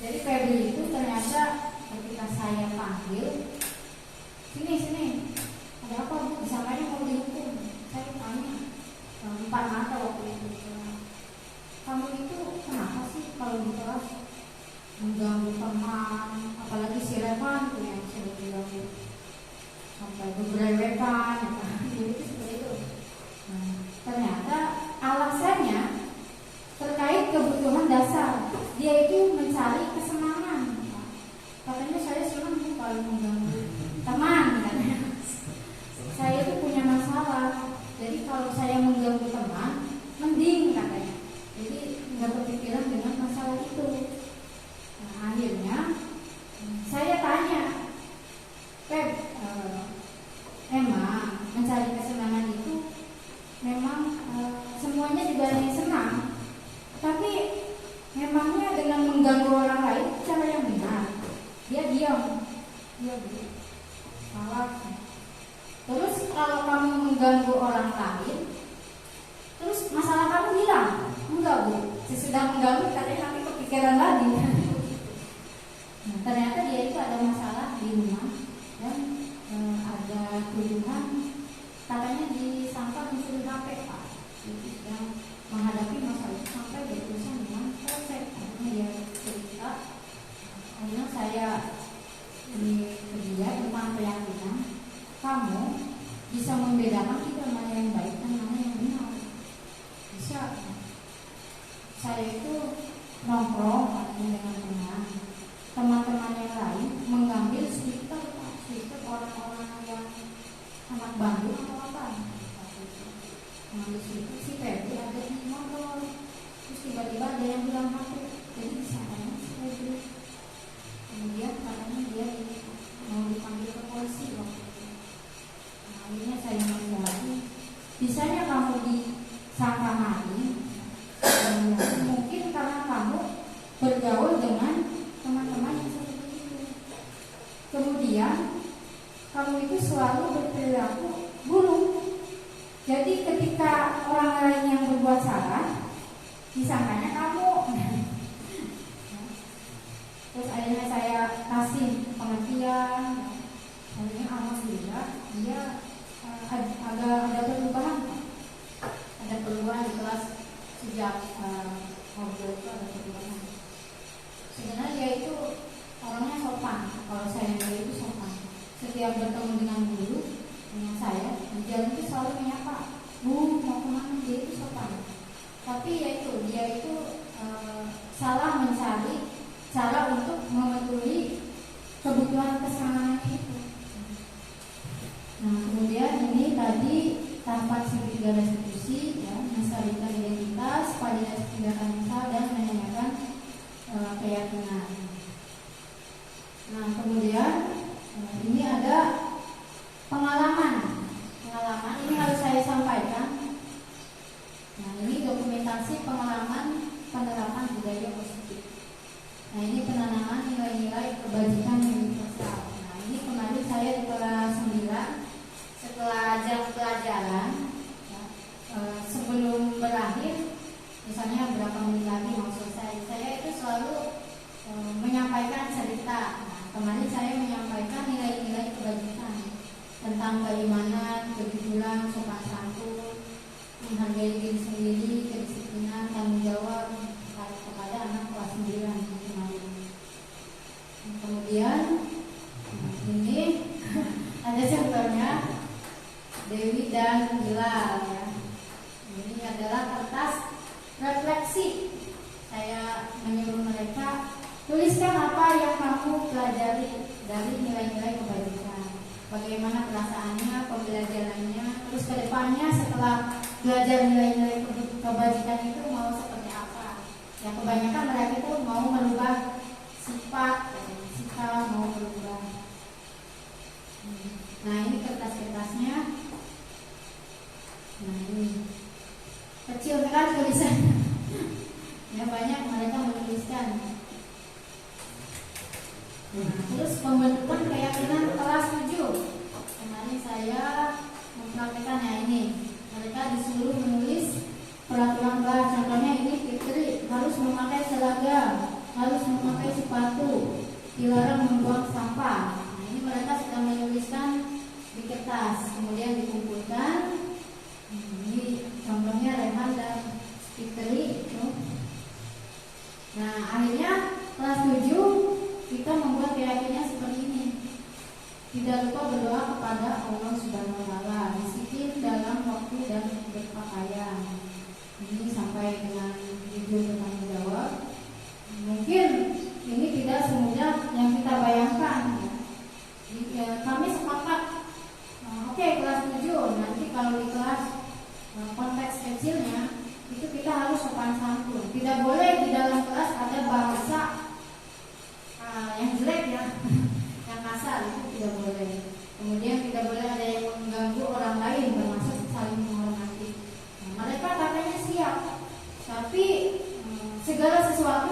Jadi Febri itu ternyata ketika saya panggil, sini, ada apa Bu? Disangkanya mau dihukum. Saya tanya, 4 mata waktu itu. Kamu itu kenapa sih kalau di kelas mengganggu teman, apalagi si Revan tuh yang sering diganggu sampai berbrewekan, itu seperti itu. Nah, ternyata alasannya terkait kebutuhan dasar. Dia itu mencari kesenangan. Katanya saya senang kalau mengganggu teman, katanya. Saya itu punya masalah. Jadi kalau saya mengganggu teman, mending katanya. Jadi nggak berpikiran dengan masalah itu. Nah, akhirnya saya tanya, Pep, emang mencari kesenangan itu memang semuanya juga ada yang senang, tapi memangnya dengan mengganggu orang lain cara yang benar? Dia diam, dia diam, salah. Terus kalau kamu mengganggu orang lain, terus masalah kamu hilang? Enggak Bu, sesudah mengganggu katanya nanti kepikiran lagi. Nah, ternyata dia itu ada masalah di rumah dan ada tuduhan katanya disangka mencuri HP Pak. Jadi yang menghadapi masalah itu sampai berurusan dengan polsek. Akhirnya dia cerita, akhirnya saya di dia tentang keyakinan kamu bisa membedakan tidak mana yang baik dan mana yang benar. Bisa. Saya itu nongkrong dengan teman-teman yang lain mengambil stiker orang-orang yang anak Bandung atau apa, mengambil stiker si Febri ada di motor, terus tiba-tiba ada yang bilang HP, jadi disangkanya si Febri. Kemudian katanya dia mau dipanggil ke polisi waktu itu. Nah, akhirnya saya menjawab, bisanya kamu disangka maling, mungkin karena kamu bergaul dengan teman-teman yang seperti itu. Kemudian kamu itu selalu berperilaku buruk. Jadi ketika orang lain yang berbuat salah, disangkanya kamu. Terus akhirnya saya kasih pengertian. Akhirnya alhamdulillah dia ada perubahan. Ada perubahan di kelas sejak ngobrol itu ada perubahan. Sebenarnya dia itu orangnya sopan. Kalau saya dia itu sopan. Setiap bertemu dengan guru, dengan saya, dia itu selalu menyapa, Bu, mau kemana? Dia itu sopan. Tapi dia itu salah mencari cara untuk memenuhi kebutuhan kesenangan itu. Nah, kemudian ini tadi tanpa segitiga restitusi, ya, menstabilkan identitas, validasi tindakan usaha dan menanyakan keyakinan. Nah, kemudian ini ada pengalaman ini harus saya sampaikan. Nah, ini dokumentasi pengalaman penerapan budaya positif. Nah, ini penanaman nilai-nilai kebajikan universal. Nah, ini kemarin saya di kelas 9 setelah jam pelajaran, ya, sebelum berakhir, misalnya berapa menit lagi mau selesai, saya itu selalu menyampaikan cerita. Nah, kemarin saya menyampaikan nilai-nilai kebajikan tentang keimanan, kejujuran, sopan santun, menghargai diri sendiri, kedisiplinan, tanggung jawab kepada anak kelas 9 kemarin. Kemudian ini ada contohnya Dewi dan Bilal, ya. Ini adalah kertas refleksi. Saya menyuruh mereka tuliskan apa yang kamu pelajari dari nilai-nilai kebajikan. Bagaimana perasaannya, pembelajarannya, terus ke depannya setelah belajar nilai-nilai kebajikan itu mau seperti apa. Ya, kebanyakan mereka itu mau merubah sifat, sikap, mau berubah. Nah, ini kertas-kertasnya. Nah, ini kecil sekali tulisannya. Ya, banyak mereka menuliskan. Nah, terus pembentukan keyakinan kelas 7. Kemarin saya mempraktikkan ya ini. Mereka disuruh menulis peraturan kelas. Contohnya ini Fitri harus memakai seragam, harus memakai sepatu, dilarang membuang sampah. Nah, ini mereka sudah menuliskan di kertas, kemudian dikumpulkan. Ini contohnya Rehan dan Fitri. Nah, akhirnya kelas 7 kita membuat keyakinan seperti ini. Tidak lupa berdoa kepada Allah Subhanahu wa Ta'ala, disiplin dalam waktu dan berpakaian. Ini sampai dengan jujur bertanggung jawab. Mungkin ini tidak semudah yang kita bayangkan. Kami sepakat, oke, kelas 7 nanti kalau di kelas konteks kecilnya itu kita harus sopan santun. Tidak boleh di dalam kelas ada bahasa yang jelek, ya, yang kasar, itu tidak boleh. Kemudian tidak boleh ada yang mengganggu orang lain, termasuk saling menghormati. Nah, mereka katanya siap, tapi segala sesuatu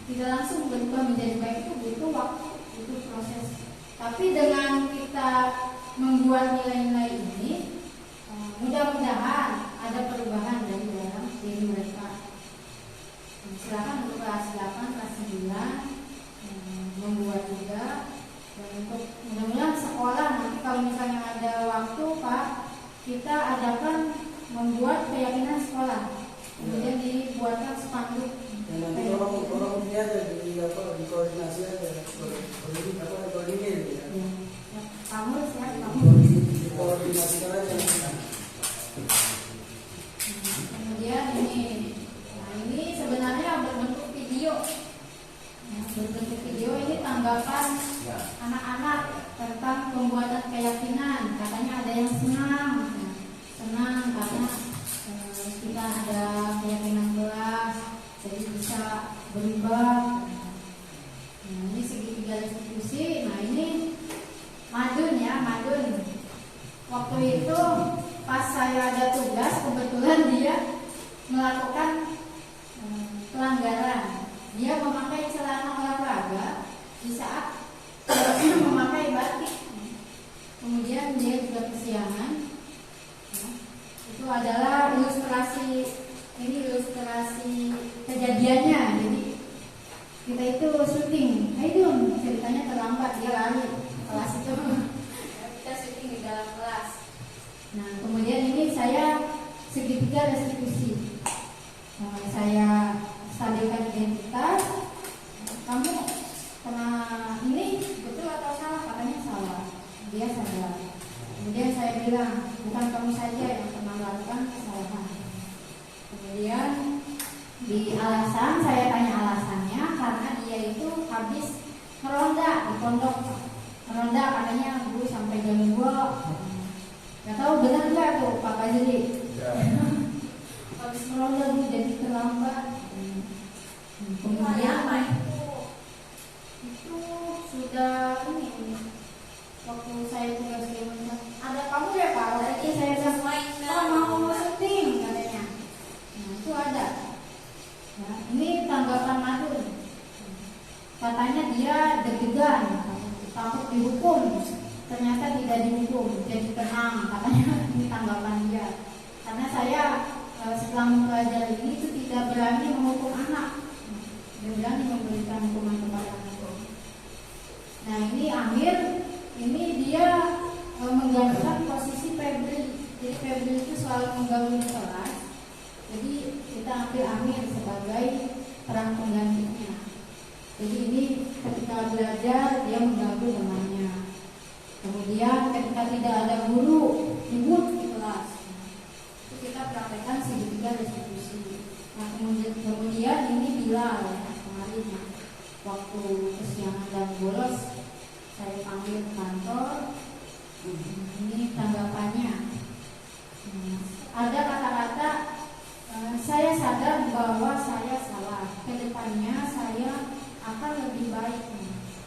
tidak langsung berubah menjadi baik itu butuh waktu, butuh proses. Tapi dengan kita membuat nilai-nilai ini, mudah-mudahan ada perubahan dari dalam diri mereka. Silakan untuk kelas 8, kelas 9 membuat juga. Dan untuk mudah-mudahan sekolah nanti kalau misalnya ada waktu Pak, kita adakan membuat keyakinan sekolah, kemudian dibuatkan spanduk. Dan nanti orang lihat di koordinasi aja, koordinir ya. Kamu siap, kamu. Koordinasikan aja. Kemudian ini sebenarnya berbentuk video. Berbentuk video ini tanggapan anak-anak tentang pembuatan keyakinan. Katanya ada yang senang karena kita ada keyakinan kelas, jadi bisa berubah. Nah, ini segitiga restitusi. Nah, ini Madun. Waktu itu pas saya ada tugas, kebetulan dia melakukan pelanggaran. Dia memakai celana olahraga di saat memakai batik. Kemudian dia juga kesiangan. Itu adalah ilustrasi kejadiannya. Jadi kita itu syuting, ayo ceritanya terlambat, dia lari kelas itu. Kita syuting di dalam kelas. Nah, kemudian ini saya segitiga restitusi. Saya stabilkan identitas. Kamu pernah ini betul atau salah? Katanya salah. Dia sadar. Kemudian saya bilang, bukan kamu saja yang pernah melakukan kesalahan. Kemudian di alasan, saya tanya alasannya, karena dia itu habis meronda di pondok. Meronda katanya dulu sampai jam 2. Gak tahu benar nggak tuh Pak Fajri? Habis meronda dulu jadi terlambat. Kemudian itu sudah ini waktu saya tugas di rumah. Ada kamu ya Pak? Tadi saya bilang mau syuting katanya. Nah, itu ada. Nah, ini tanggapan Madun. Katanya dia deg-degan, takut dihukum. Ternyata tidak dihukum, jadi tenang. Katanya ini tanggapan dia. Karena saya setelah mempelajari ini itu tidak berani menghukum anak. Dia berani memberikan hukuman kepada anak. Nah, ini Amir. Ini dia mengganggu posisi Febri. Jadi Febri itu selalu mengganggu di kelas. Jadi kita ambil Amir sebagai peran penggantinya. Jadi ini ketika belajar dia mengganggu temannya. Kemudian ketika tidak ada guru, ribut di kelas. Itu kita praktekkan segitiga restitusi. Nah, kemudian ini Bilal ya, kemarin waktu kesiangan dan bolos saya panggil ke kantor. Ini tanggapannya. Ada kata-kata saya sadar bahwa saya salah. Kedepannya saya akan lebih baik.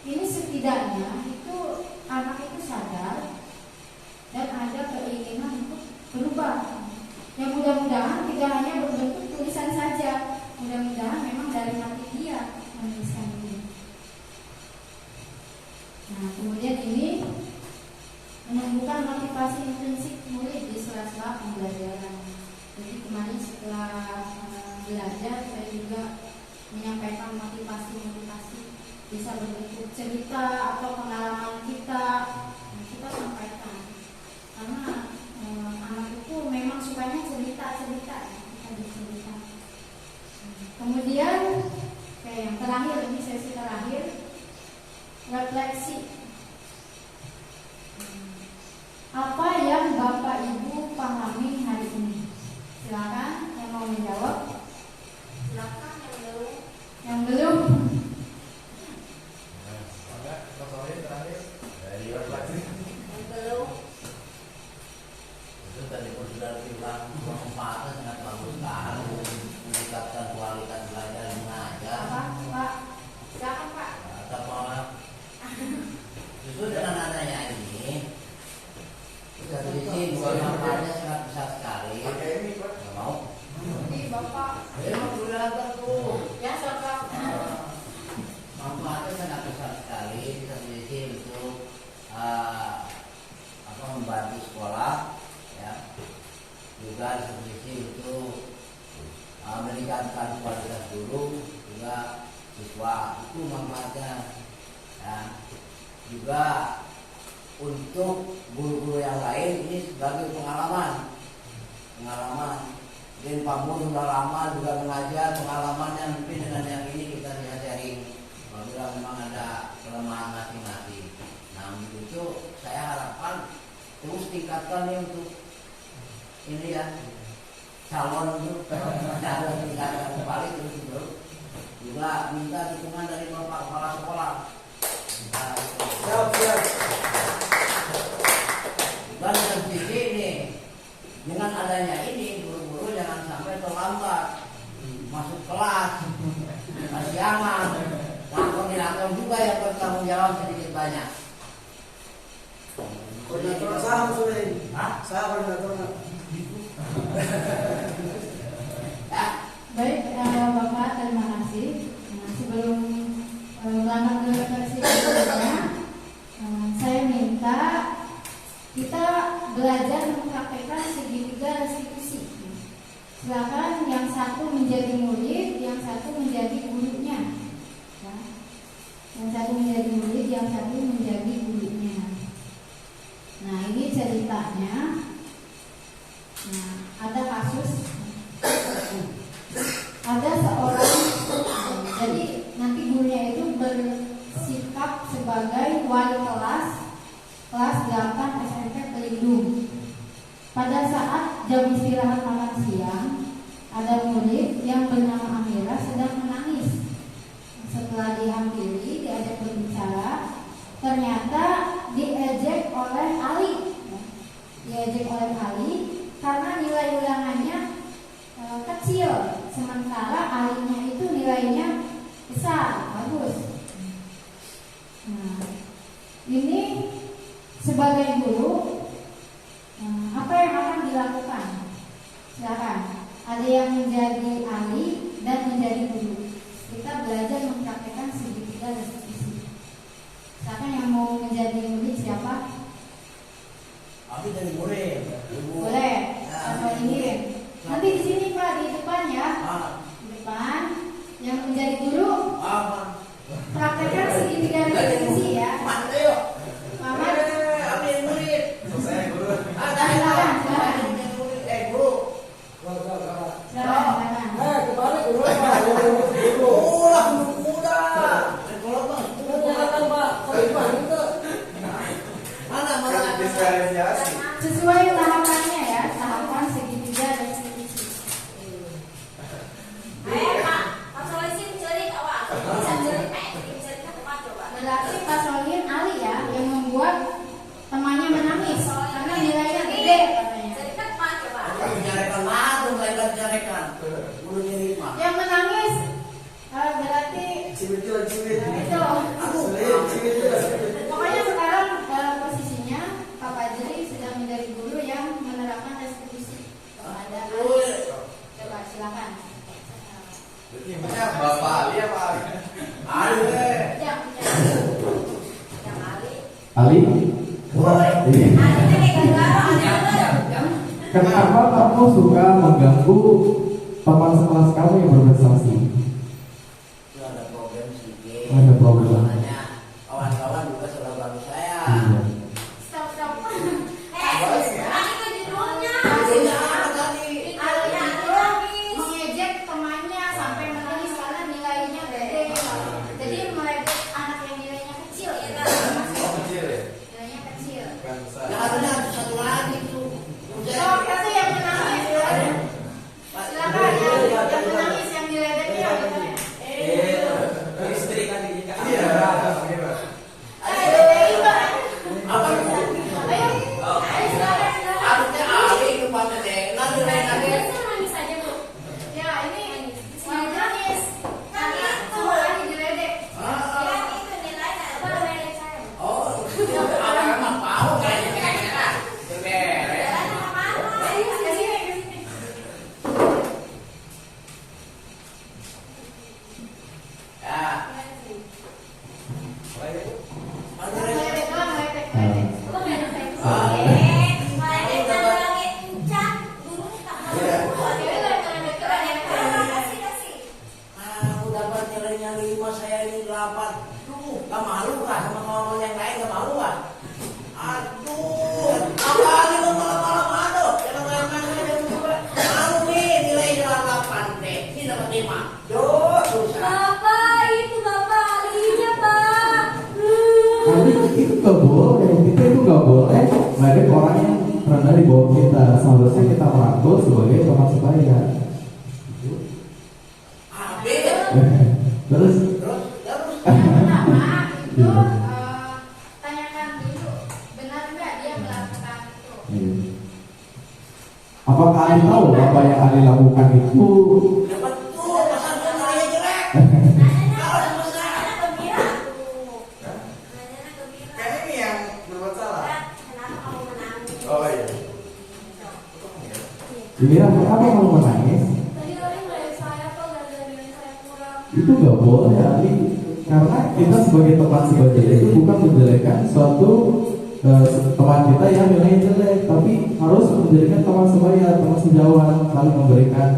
Ini setidaknya itu anak itu sadar dan ada keinginan untuk berubah. Ya mudah-mudahan tidak hanya berbentuk tulisan saja. Mudah-mudahan memang dari hati dia menuliskan ini. Nah, kemudian ini menumbuhkan motivasi intrinsik murid di sela-sela pembelajaran. Jadi kemarin setelah belajar saya juga menyampaikan motivasi bisa berbentuk cerita atau pengalaman kita sampaikan. Karena anak itu memang sukanya cerita. Kemudian yang terakhir, ini sesi terakhir, refleksi. Apa yang Bapak Ibu pahami hari ini? Silakan yang mau menjawab. Silakan yang belum. Itu tadi pun sudah bilang manfaatnya sangat bagus sekali, meningkatkan kualitas belajar mengajar. Pak? Silakan Pak. Justru dengan adanya ini, satu sisi manfaatnya sangat besar sekali. Mau? Ini Bapak. Sudah tuh. Ya, Bapak. membantu sekolah, ya. Juga di sisi untuk meningkatkan kualitas guru juga siswa, itu manfaatnya, ya. Juga untuk guru-guru yang lain ini sebagai pengalaman. Dan Pak Mun sudah lama juga mengajar, pengalamannya mungkin dengan yang ini kita bisa sharing apabila memang ada kelemahan masing-masing. Nah untuk itu saya harapkan terus tingkatkan nih untuk ini ya, calon itu tingkatkan kembali terus itu. Juga minta dukungan dari Bapak Kepala Sekolah. Siap. Dan dari sisi ini, dengan adanya ini guru-guru jangan sampai terlambat masuk kelas, kasihan. Dan koordinator juga yang bertanggung jawab sedikit banyak. Koordinator saham sudah ini. Saya koordinator. Ya. Baik, Bapak, terima kasih. Nah, sebelum melamar ke versi berikutnya, saya minta kita belajar mempraktekkan segitiga restitusi. Silakan yang satu menjadi murid, yang satu menjadi gurunya. Ya. Yang satu menjadi murid, yang satu menjadi gurunya. Nah, ini ceritanya. Nah, ada kasus. Ada seorang, jadi nanti gurunya itu bersikap sebagai wali kelas 8 SMP Pelindung. Pada saat jam istirahat makan siang, ada murid yang bernama Amira sedang menangis. Setelah dihampiri, diajak berbicara, ternyata diejek oleh Ali. Diejek oleh Ali karena nilai ulangannya kecil, sementara alinya itu nilainya besar, bagus. Nah, ini sebagai guru, apa yang akan dilakukan? Silakan. Ada yang menjadi ali dan menjadi guru. Kita belajar mempraktekkan segitiga restitusi. Silakan yang mau menjadi murid siapa? Abi dari murid. Boleh. Atau ini. Nanti di sini Pak, di depan ya. Di depan. Yang menjadi guru, praktekkan segitiga restitusi ya. Mantap yuk. Mama, Abi yang murid. Saya guru. silakan. Guru. Silakan. Kembali dulu Pak. Lah, muda. Kalau Bang, Pak. mana? Diferensiasi. Sesuai tahapannya ya, tahapan segitiga restitusi. Berarti Pak Solin Ali ya yang membuat temannya menangis karena nilainya gede katanya. Menyarekan madu, mereka menyarekan. Bulu nyeri mah. Yang menangis berarti Cimit. itu. Pokoknya sekarang posisinya Pak Fajri sedang menjadi guru yang menerapkan restitusi. Kalau ada Ali, coba silakan. Jadi punya Bapak Ali apa Ali? Ali. Yang Ali, Ali. kenapa kamu suka mengganggu teman sekelas kamu yang berprestasi? Itu ada problem sedikit. Ada problem. Makanya kawan-kawan juga selalu bantu saya. Iya. Stop. Judulnya apa tadi? Mengejek temannya sampai menangis karena nilainya gede. Jadi meledek anak yang nilainya kecil ya kan? Oh kecil ya? Nilainya kecil. Bukan besar. Yang ada satu lagi tuh. Oh, itu yang menangis. Silakan yang menangis yang diledeknya katanya. Istri kan ini kan. Iya. Begitu. Ayo, Apa itu? ayo silakan. Harusnya Ali itu pakai dengar lagi. Ya ini mau nangis karena temannya diledek. Oh, apa emang tahu kayaknya. Beres. Kesini. Ya. Meledek doang, meledek. Ah, itu nggak boleh. Kita itu nggak boleh meledek orang yang rendah di bawah kita. Seharusnya kita merangkul sebagai teman sebaya. Habis. Terus Yang pertama itu tanyakan dulu benar nggak dia melakukan itu. apakah Ali tahu apa yang Ali lakukan itu? Ya betul, masa dia nanya jelek. Kalau selesai. Kan ini yang berbuat salah. Kenapa kamu menangis? Oh iya. Giliran kenapa kamu menangis? Tadi Ali ngeliat saya kok gara-gara nilai saya kurang. Itu nggak boleh Ali. Karena kita sebagai teman sebaya itu bukan menjelekan suatu teman kita yang nilainya jelek, tapi harus menjadikan teman sebaya, teman sejawat, saling memberikan,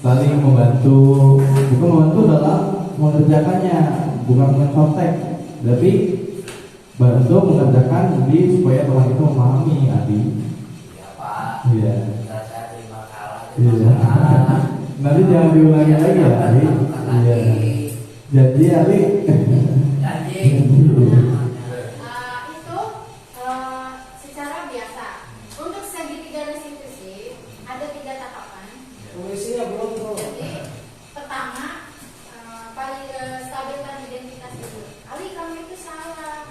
saling membantu, bukan membantu dalam mengerjakannya, bukan mencontek, tapi bantu mengerjakan jadi supaya teman itu memahami Adi. Ya Pak. Iya. Saya terima kalah. Iya. Nanti jangan diulangi lagi ya Ali. Iya. Janji Ali. Janji. Itu secara biasa. Untuk segitiga restitusi ada 3 tahapan. Komisinya belum tuh. Jadi pertama paling stabilkan identitas itu. Ali kamu itu salah,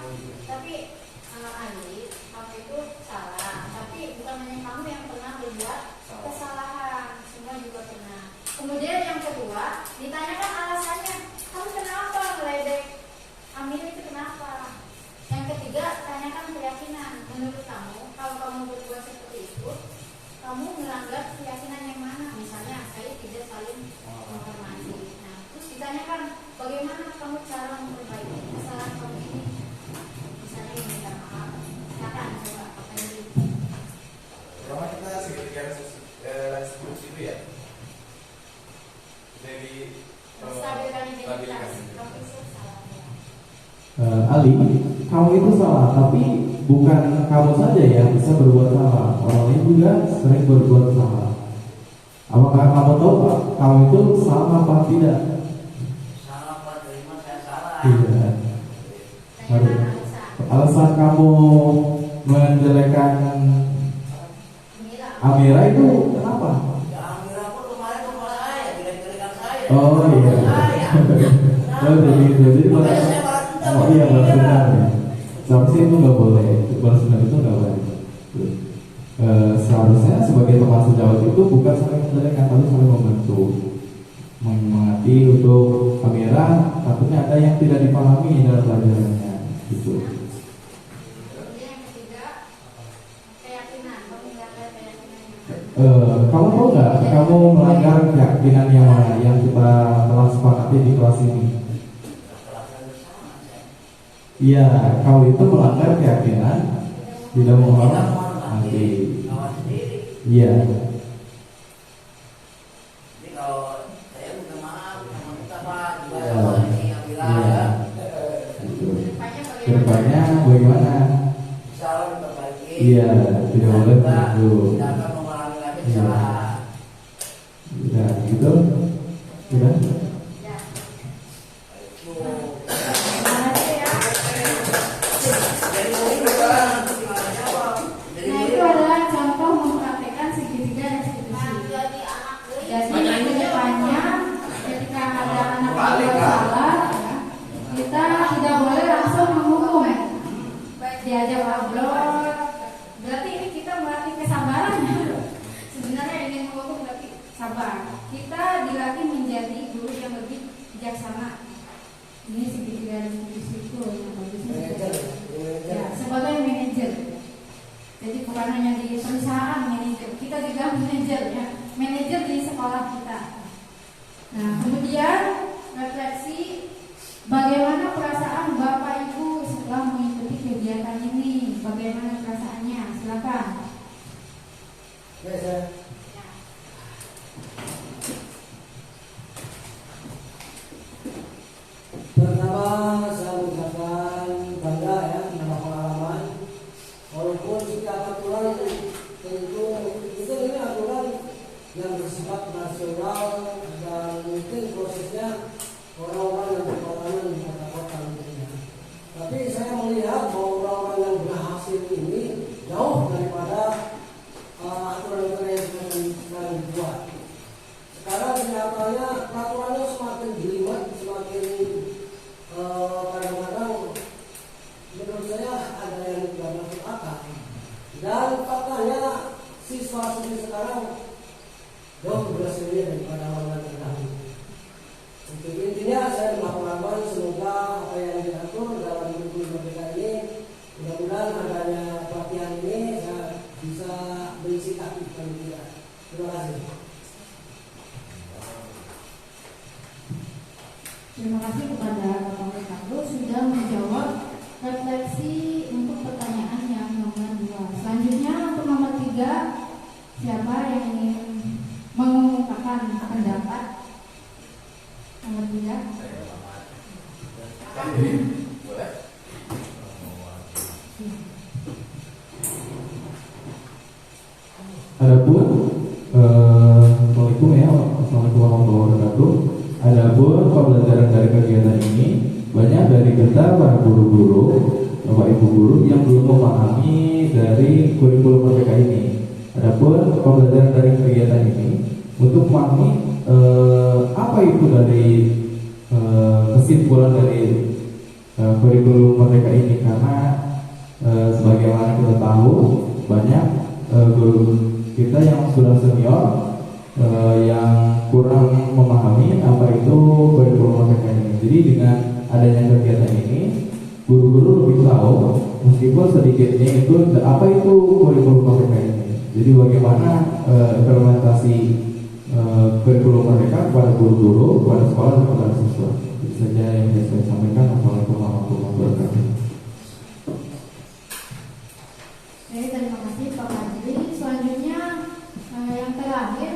tapi Ali kamu itu salah, tapi bukan hanya kamu yang pernah berbuat kesalahan, semua juga pernah. Kemudian yang kedua ditanyakan alasannya, kamu kenapa meledek Amir itu kenapa? Yang ketiga tanyakan keyakinan. Menurut kamu kalau kamu berbuat seperti itu, kamu melanggar keyakinan yang mana? Misalnya saya tidak saling menghormati. Nah, terus ditanyakan bagaimana kamu cara memperbaiki kesalahan kamu ini? Misalnya minta maaf. Silakan coba apa ini? Pertama kita segitiga restitusi itu ya. Jadi Stabilkan identitas. stabilkan. Kamu itu salah. Ali, kamu itu salah, tapi bukan kamu saja yang bisa berbuat salah. Orang lain juga sering berbuat salah. Apakah kamu tahu Pak, kamu itu salah apa tidak? Salah Pak, terima saya salah. Tidak. Tanyakan alasan. Alasan kamu menjelekan Mila. Amira itu kenapa? Ya Amira pun kemarin rumah saya, jelek-jelekan saya. Oh iya. Oh jadi itu. Jadi Makanya saya balas dendam. oh iya balas dendam ya. Seharusnya itu nggak boleh. Balas dendam itu nggak boleh. Seharusnya sebagai teman sejawat itu bukan saling menjelekan, tapi saling membantu, menyemangati untuk Amira. Takutnya ada yang tidak dipahami dalam pelajarannya, gitu. Kemudian yang ketiga keyakinan. Kamu melanggar keyakinannya. Kamu tahu nggak? Kamu melanggar keyakinan yang mana yang kita telah sepakati di kelas ini? Iya, kau itu melanggar keyakinan tidak menghormati. Kawan sendiri. Iya. Jadi kalau saya minta maaf, minta Pak, juga Iya. sama ini Amira ya. Gitu. Kedepannya Kedepannya bagaimana? Salah diperbaiki. Iya, tidak boleh begitu. Tidak akan mengulangi lagi kesalahan. Ya, gitu. Sudah. Ya. Itu. Terima kasih ya. Jadi murid bagaimana? Nanti gimana jawab? Jadi Nah itu murid. adalah contoh mempraktekkan segitiga restitusi. Jadi kedepannya ketika ada anak berbuat salah, ya, kita tidak boleh langsung menghukum. Diajak ngobrol. Berarti ini kita melatih kesabaran. Sebenarnya ingin menghukum berarti sabar. Kita dilatih menjadi guru yang lebih bijaksana. Ini segitiga restitusi itu yang bagusnya seperti itu. Ya, sebagai manajer. Jadi bukan hanya di perusahaan manajer, kita juga manajer ya, manajer di sekolah kita. Nah, kemudian refleksi bagaimana perasaan Bapak Ibu setelah mengikuti kegiatan ini, bagaimana perasaannya? Silakan. Ya, saya. Pertama saya mengucapkan bangga ya menambah pengalaman. Walaupun jika aturan tentu itu ini aturan yang bersifat nasional dan mungkin prosesnya orang-orang yang berpengalaman di kota-kota Boleh? Adapun Assalamualaikum ya, Assalamualaikum warahmatullahi wabarakatuh. Adapun pembelajaran dari kegiatan ini banyak dari kita para guru-guru, bapak ibu guru yang belum memahami dari kurikulum Merdeka ini. Adapun pembelajaran dari kegiatan ini untuk memahami apa itu dari kesimpulan dari kurikulum Merdeka ini, karena sebagaimana kita tahu banyak guru kita yang sudah senior yang kurang memahami apa itu kurikulum Merdeka ini. Jadi dengan adanya kegiatan ini, guru-guru lebih tahu meskipun sedikitnya itu apa itu kurikulum Merdeka ini. Jadi bagaimana implementasi kurikulum Merdeka kepada guru-guru, kepada sekolah dan kepada siswa. Itu saja yang bisa saya sampaikan. Assalamualaikum warahmatullahi wabarakatuh. Oke, terima kasih Pak Fadli. Selanjutnya yang terakhir,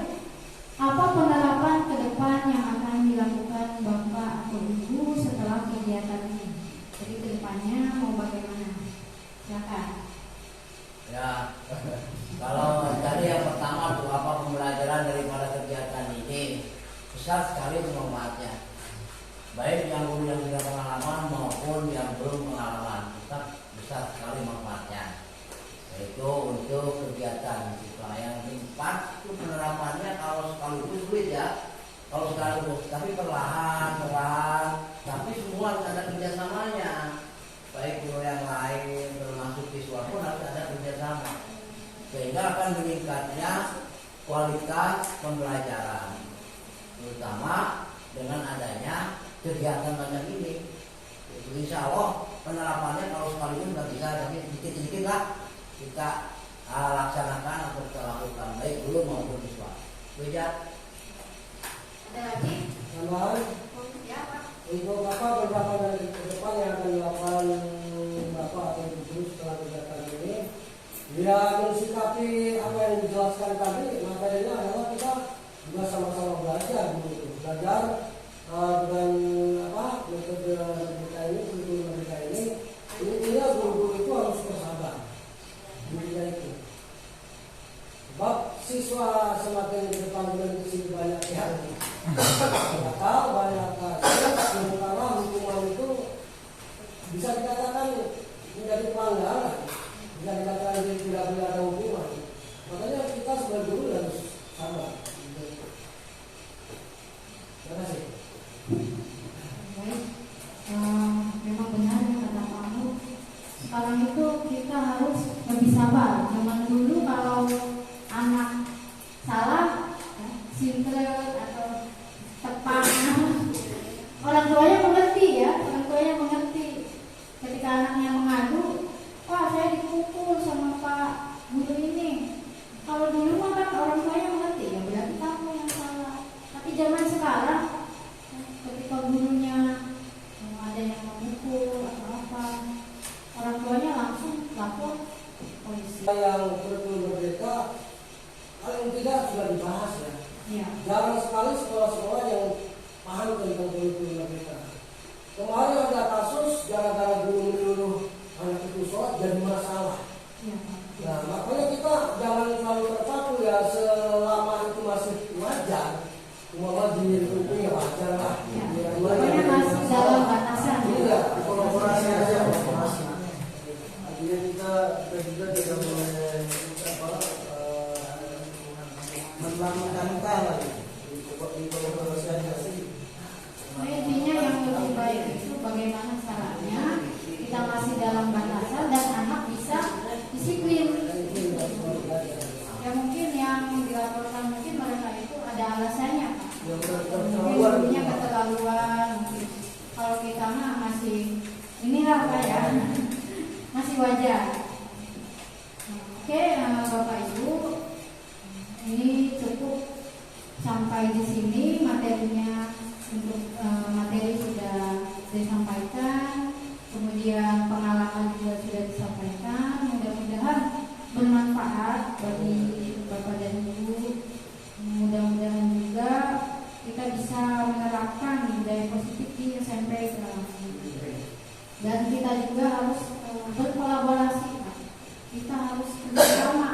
apa penerapan ke depan yang akan dilakukan Bapak atau Ibu setelah kegiatan ini? Jadi ke depannya mau bagaimana? Silakan. Ya, kalau tadi yang pertama tuh apa pembelajaran daripada kegiatan ini, besar sekali manfaatnya. Baik yang guru yang sudah pengalaman maupun yang belum pengalaman, tetap besar sekali manfaatnya. Yaitu untuk kegiatan siswa yang empat itu penerapannya kalau sekaligus sulit ya, kalau sekaligus, tapi perlahan, tapi semua ada kerjasamanya. Baik guru yang lain termasuk siswa pun harus ada kerjasama, sehingga akan meningkatnya kualitas pembelajaran, terutama dengan adanya kegiatan macam ini. Insya Allah penerapannya kalau sekaligus nggak bisa, tapi sedikit-sedikit lah kita laksanakan atau kita lakukan, baik guru maupun siswa. Bejat. Ada lagi? Tambahan Ya, Pak. untuk apa beberapa dari ke depan yang akan dilakukan Bapak atau Ibu setelah kegiatan ini, ya mensikapi apa yang dijelaskan tadi, materinya adalah kita juga sama-sama belajar dengan apa metode kita ini, kurikulum kita ini guru-guru itu harus bersabar dirinya itu. Sebab siswa semakin ke depan lebih banyak yang nakal, banyak sementara hukuman itu bisa dikatakan menjadi pelanggaran, bisa dikatakan tidak boleh ada hukuman. Makanya kita sebagai guru harus sabar. Terima kasih. Baik, memang benar yang kata kamu. Sekarang itu kita harus lebih sabar. Zaman dulu kalau anak salah, sinkret atau tepat, orang tuanya mengerti ya, orang tuanya mengerti. Ketika anaknya mengadu, wah saya dipukul sama Pak guru ini. Kalau dulu mah kan orang tuanya mengerti, ya berarti kamu yang salah. Tapi zaman sekarang, ketika gurunya ada yang memukul atau apa, orang tuanya langsung lapor polisi. Yang kurikulum Merdeka paling tidak sudah dibahas ya. Ya. Jarang sekali sekolah-sekolah yang paham tentang kurikulum Merdeka. Kemarin ada kasus gara-gara guru menyuruh anak itu sholat jadi masalah. Ya. Nah, makanya kita jangan terlalu terpaku ya, selama itu masih wajar. Cuma di itu ya wajar lah. Ya. Pokoknya masih dalam batasan. Iya, kolaborasi aja. Artinya kita juga tidak boleh melanggar lah itu kolaborasi aja sih. Intinya yang lebih baik itu bagaimana caranya kita masih dalam batasan dan anak bisa disiplin. Ya mungkin yang dilaporkan mungkin mereka itu ada alasannya, mungkin gurunya keterlaluan. Mungkin kalau kita mah masih inilah Pak ya, masih wajar. Oke, Bapak Ibu, ini cukup sampai di sini materinya. Untuk materi sudah disampaikan, kemudian pengalaman juga sudah disampaikan. Mudah-mudahan bermanfaat bagi Bapak dan Ibu. Mudah-mudahan juga kita bisa menerapkan budaya positif di SMP dalam Dan kita juga harus berkolaborasi, Pak. Kita harus bersama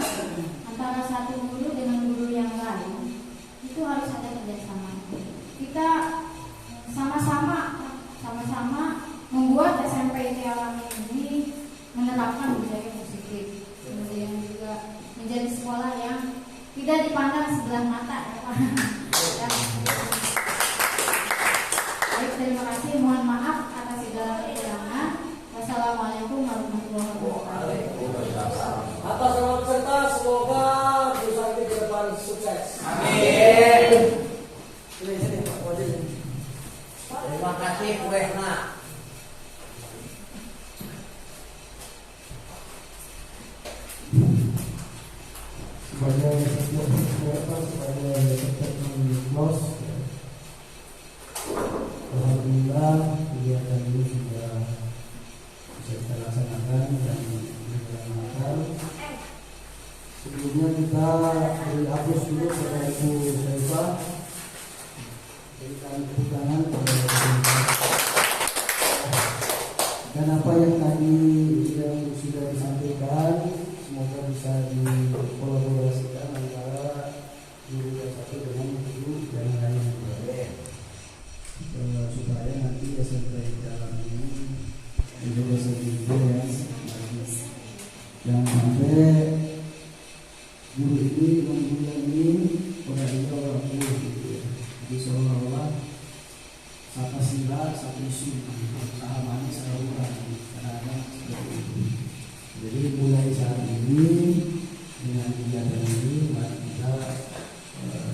antara satu guru dengan guru yang lain. Itu harus ada kerjasama. Kita sama-sama membuat SMP Alami ini menerapkan budaya positif, kemudian juga menjadi sekolah yang tidak dipandang sebelah mata, ya Pak. Baik, terima kasih. Mohon maaf atas segala kekurangan. Wassalamualaikum warahmatullahi wabarakatuh. Atas nama peserta, semoga perusahaan ini ke depan sukses. Amin. Sini, Pak Wajib. Terima kasih Wehna. Sebagai close, alhamdulillah kegiatan ini sudah bisa kita laksanakan dan dilaksanakan. Sebelumnya kita beri hapus dulu kepada Ibu Saifah, berikan tepuk tangan kepada Ibu Saifah. Dan apa yang tadi sudah disampaikan, semoga bisa dikolaborasikan antara guru yang satu dengan guru yang lain, supaya nanti SMP dalam ini menjadi SMP yang bagus. Jangan sampai guru ini mengguyani pada dia orang guru, jadi seolah-olah satu sila satu isu, sahamani seorang kadang-kadang seperti itu. Jadi mulai saat ini dengan kegiatan ini mari kita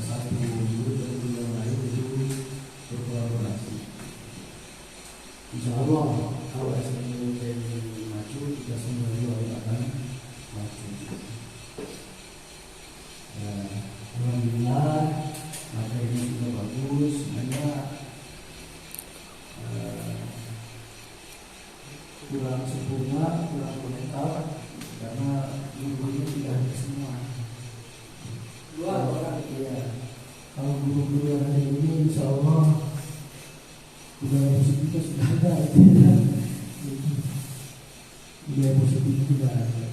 satu guru dan guru yang lain itu berkolaborasi. Insya Allah kalau SMP ini maju, kita semua juga akan maju. Alhamdulillah materi ini sudah bagus, hanya kurang sempurna, kurang lengkap karena guru-gurunya tidak ada semua. Dua orang ya. Kalau guru-guru yang ada ini, insya Allah budaya positifnya sudah ada. Budaya positif tidak ada.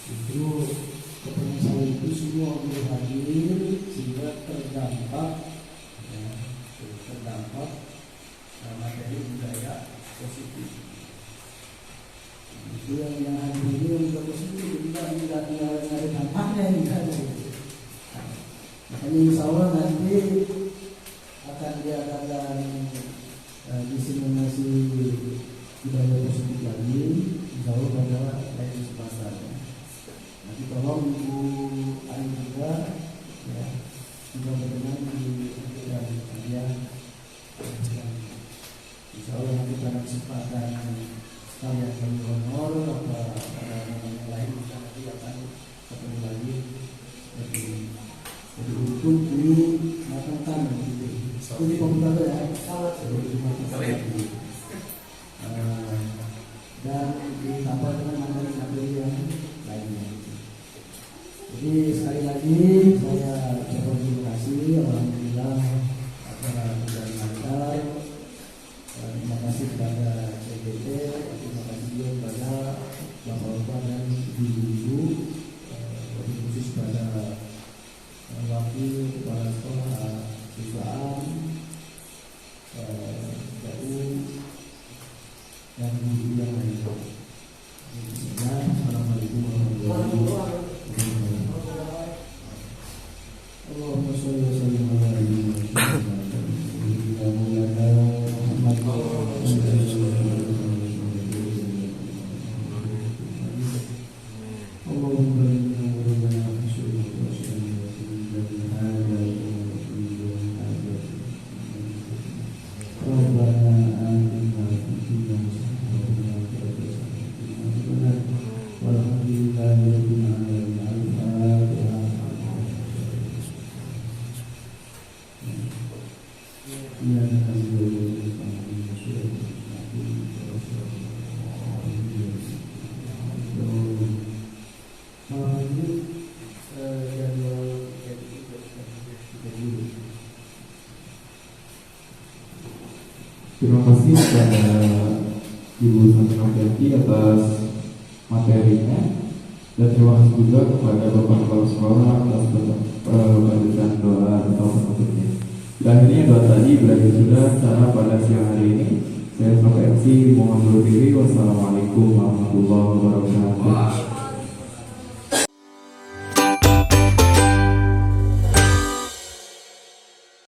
Itu kepentingan saya itu semua guru hadir sehingga terdampak materi budaya positif. Itu yang hadir ini untuk positif, tidak ada dampaknya tidak ada. Makanya insya Allah nanti akan diadakan diseminasi budaya positif lagi, insya Allah pada lain kesempatan. Nanti tolong Ibu Ayu juga ya, juga berkenan di kalian. Insya Allah nanti pada kesempatan sekalian kami honor atau yang lain nanti akan ketemu lagi seperti ini. Jadi untuk dimatangkan ini pembukaan ya, dan ditambah dengan materi yang lainnya. Jadi sekali lagi saya ucapkan terima kasih, alhamdulillah acara berjalan lancar. Terima kasih kepada CGT, terima kasih juga kepada bapak-bapak dan ibu-ibu, khusus pada wakil kepala sekolah siswaan, PU dan guru yang lainnya. Assalamualaikum warahmatullahi wabarakatuh. Allahumma sholli wa sallim ala Terima kasih kepada Ibu Santi atas materinya, dan terima kasih juga kepada Bapak Kepala Sekolah atas bacaan doa atau penutupnya. Dan akhirnya doa tadi berakhir sudah secara pada siang hari ini. Saya Prof. MC mohon undur diri. Wassalamualaikum warahmatullahi wabarakatuh.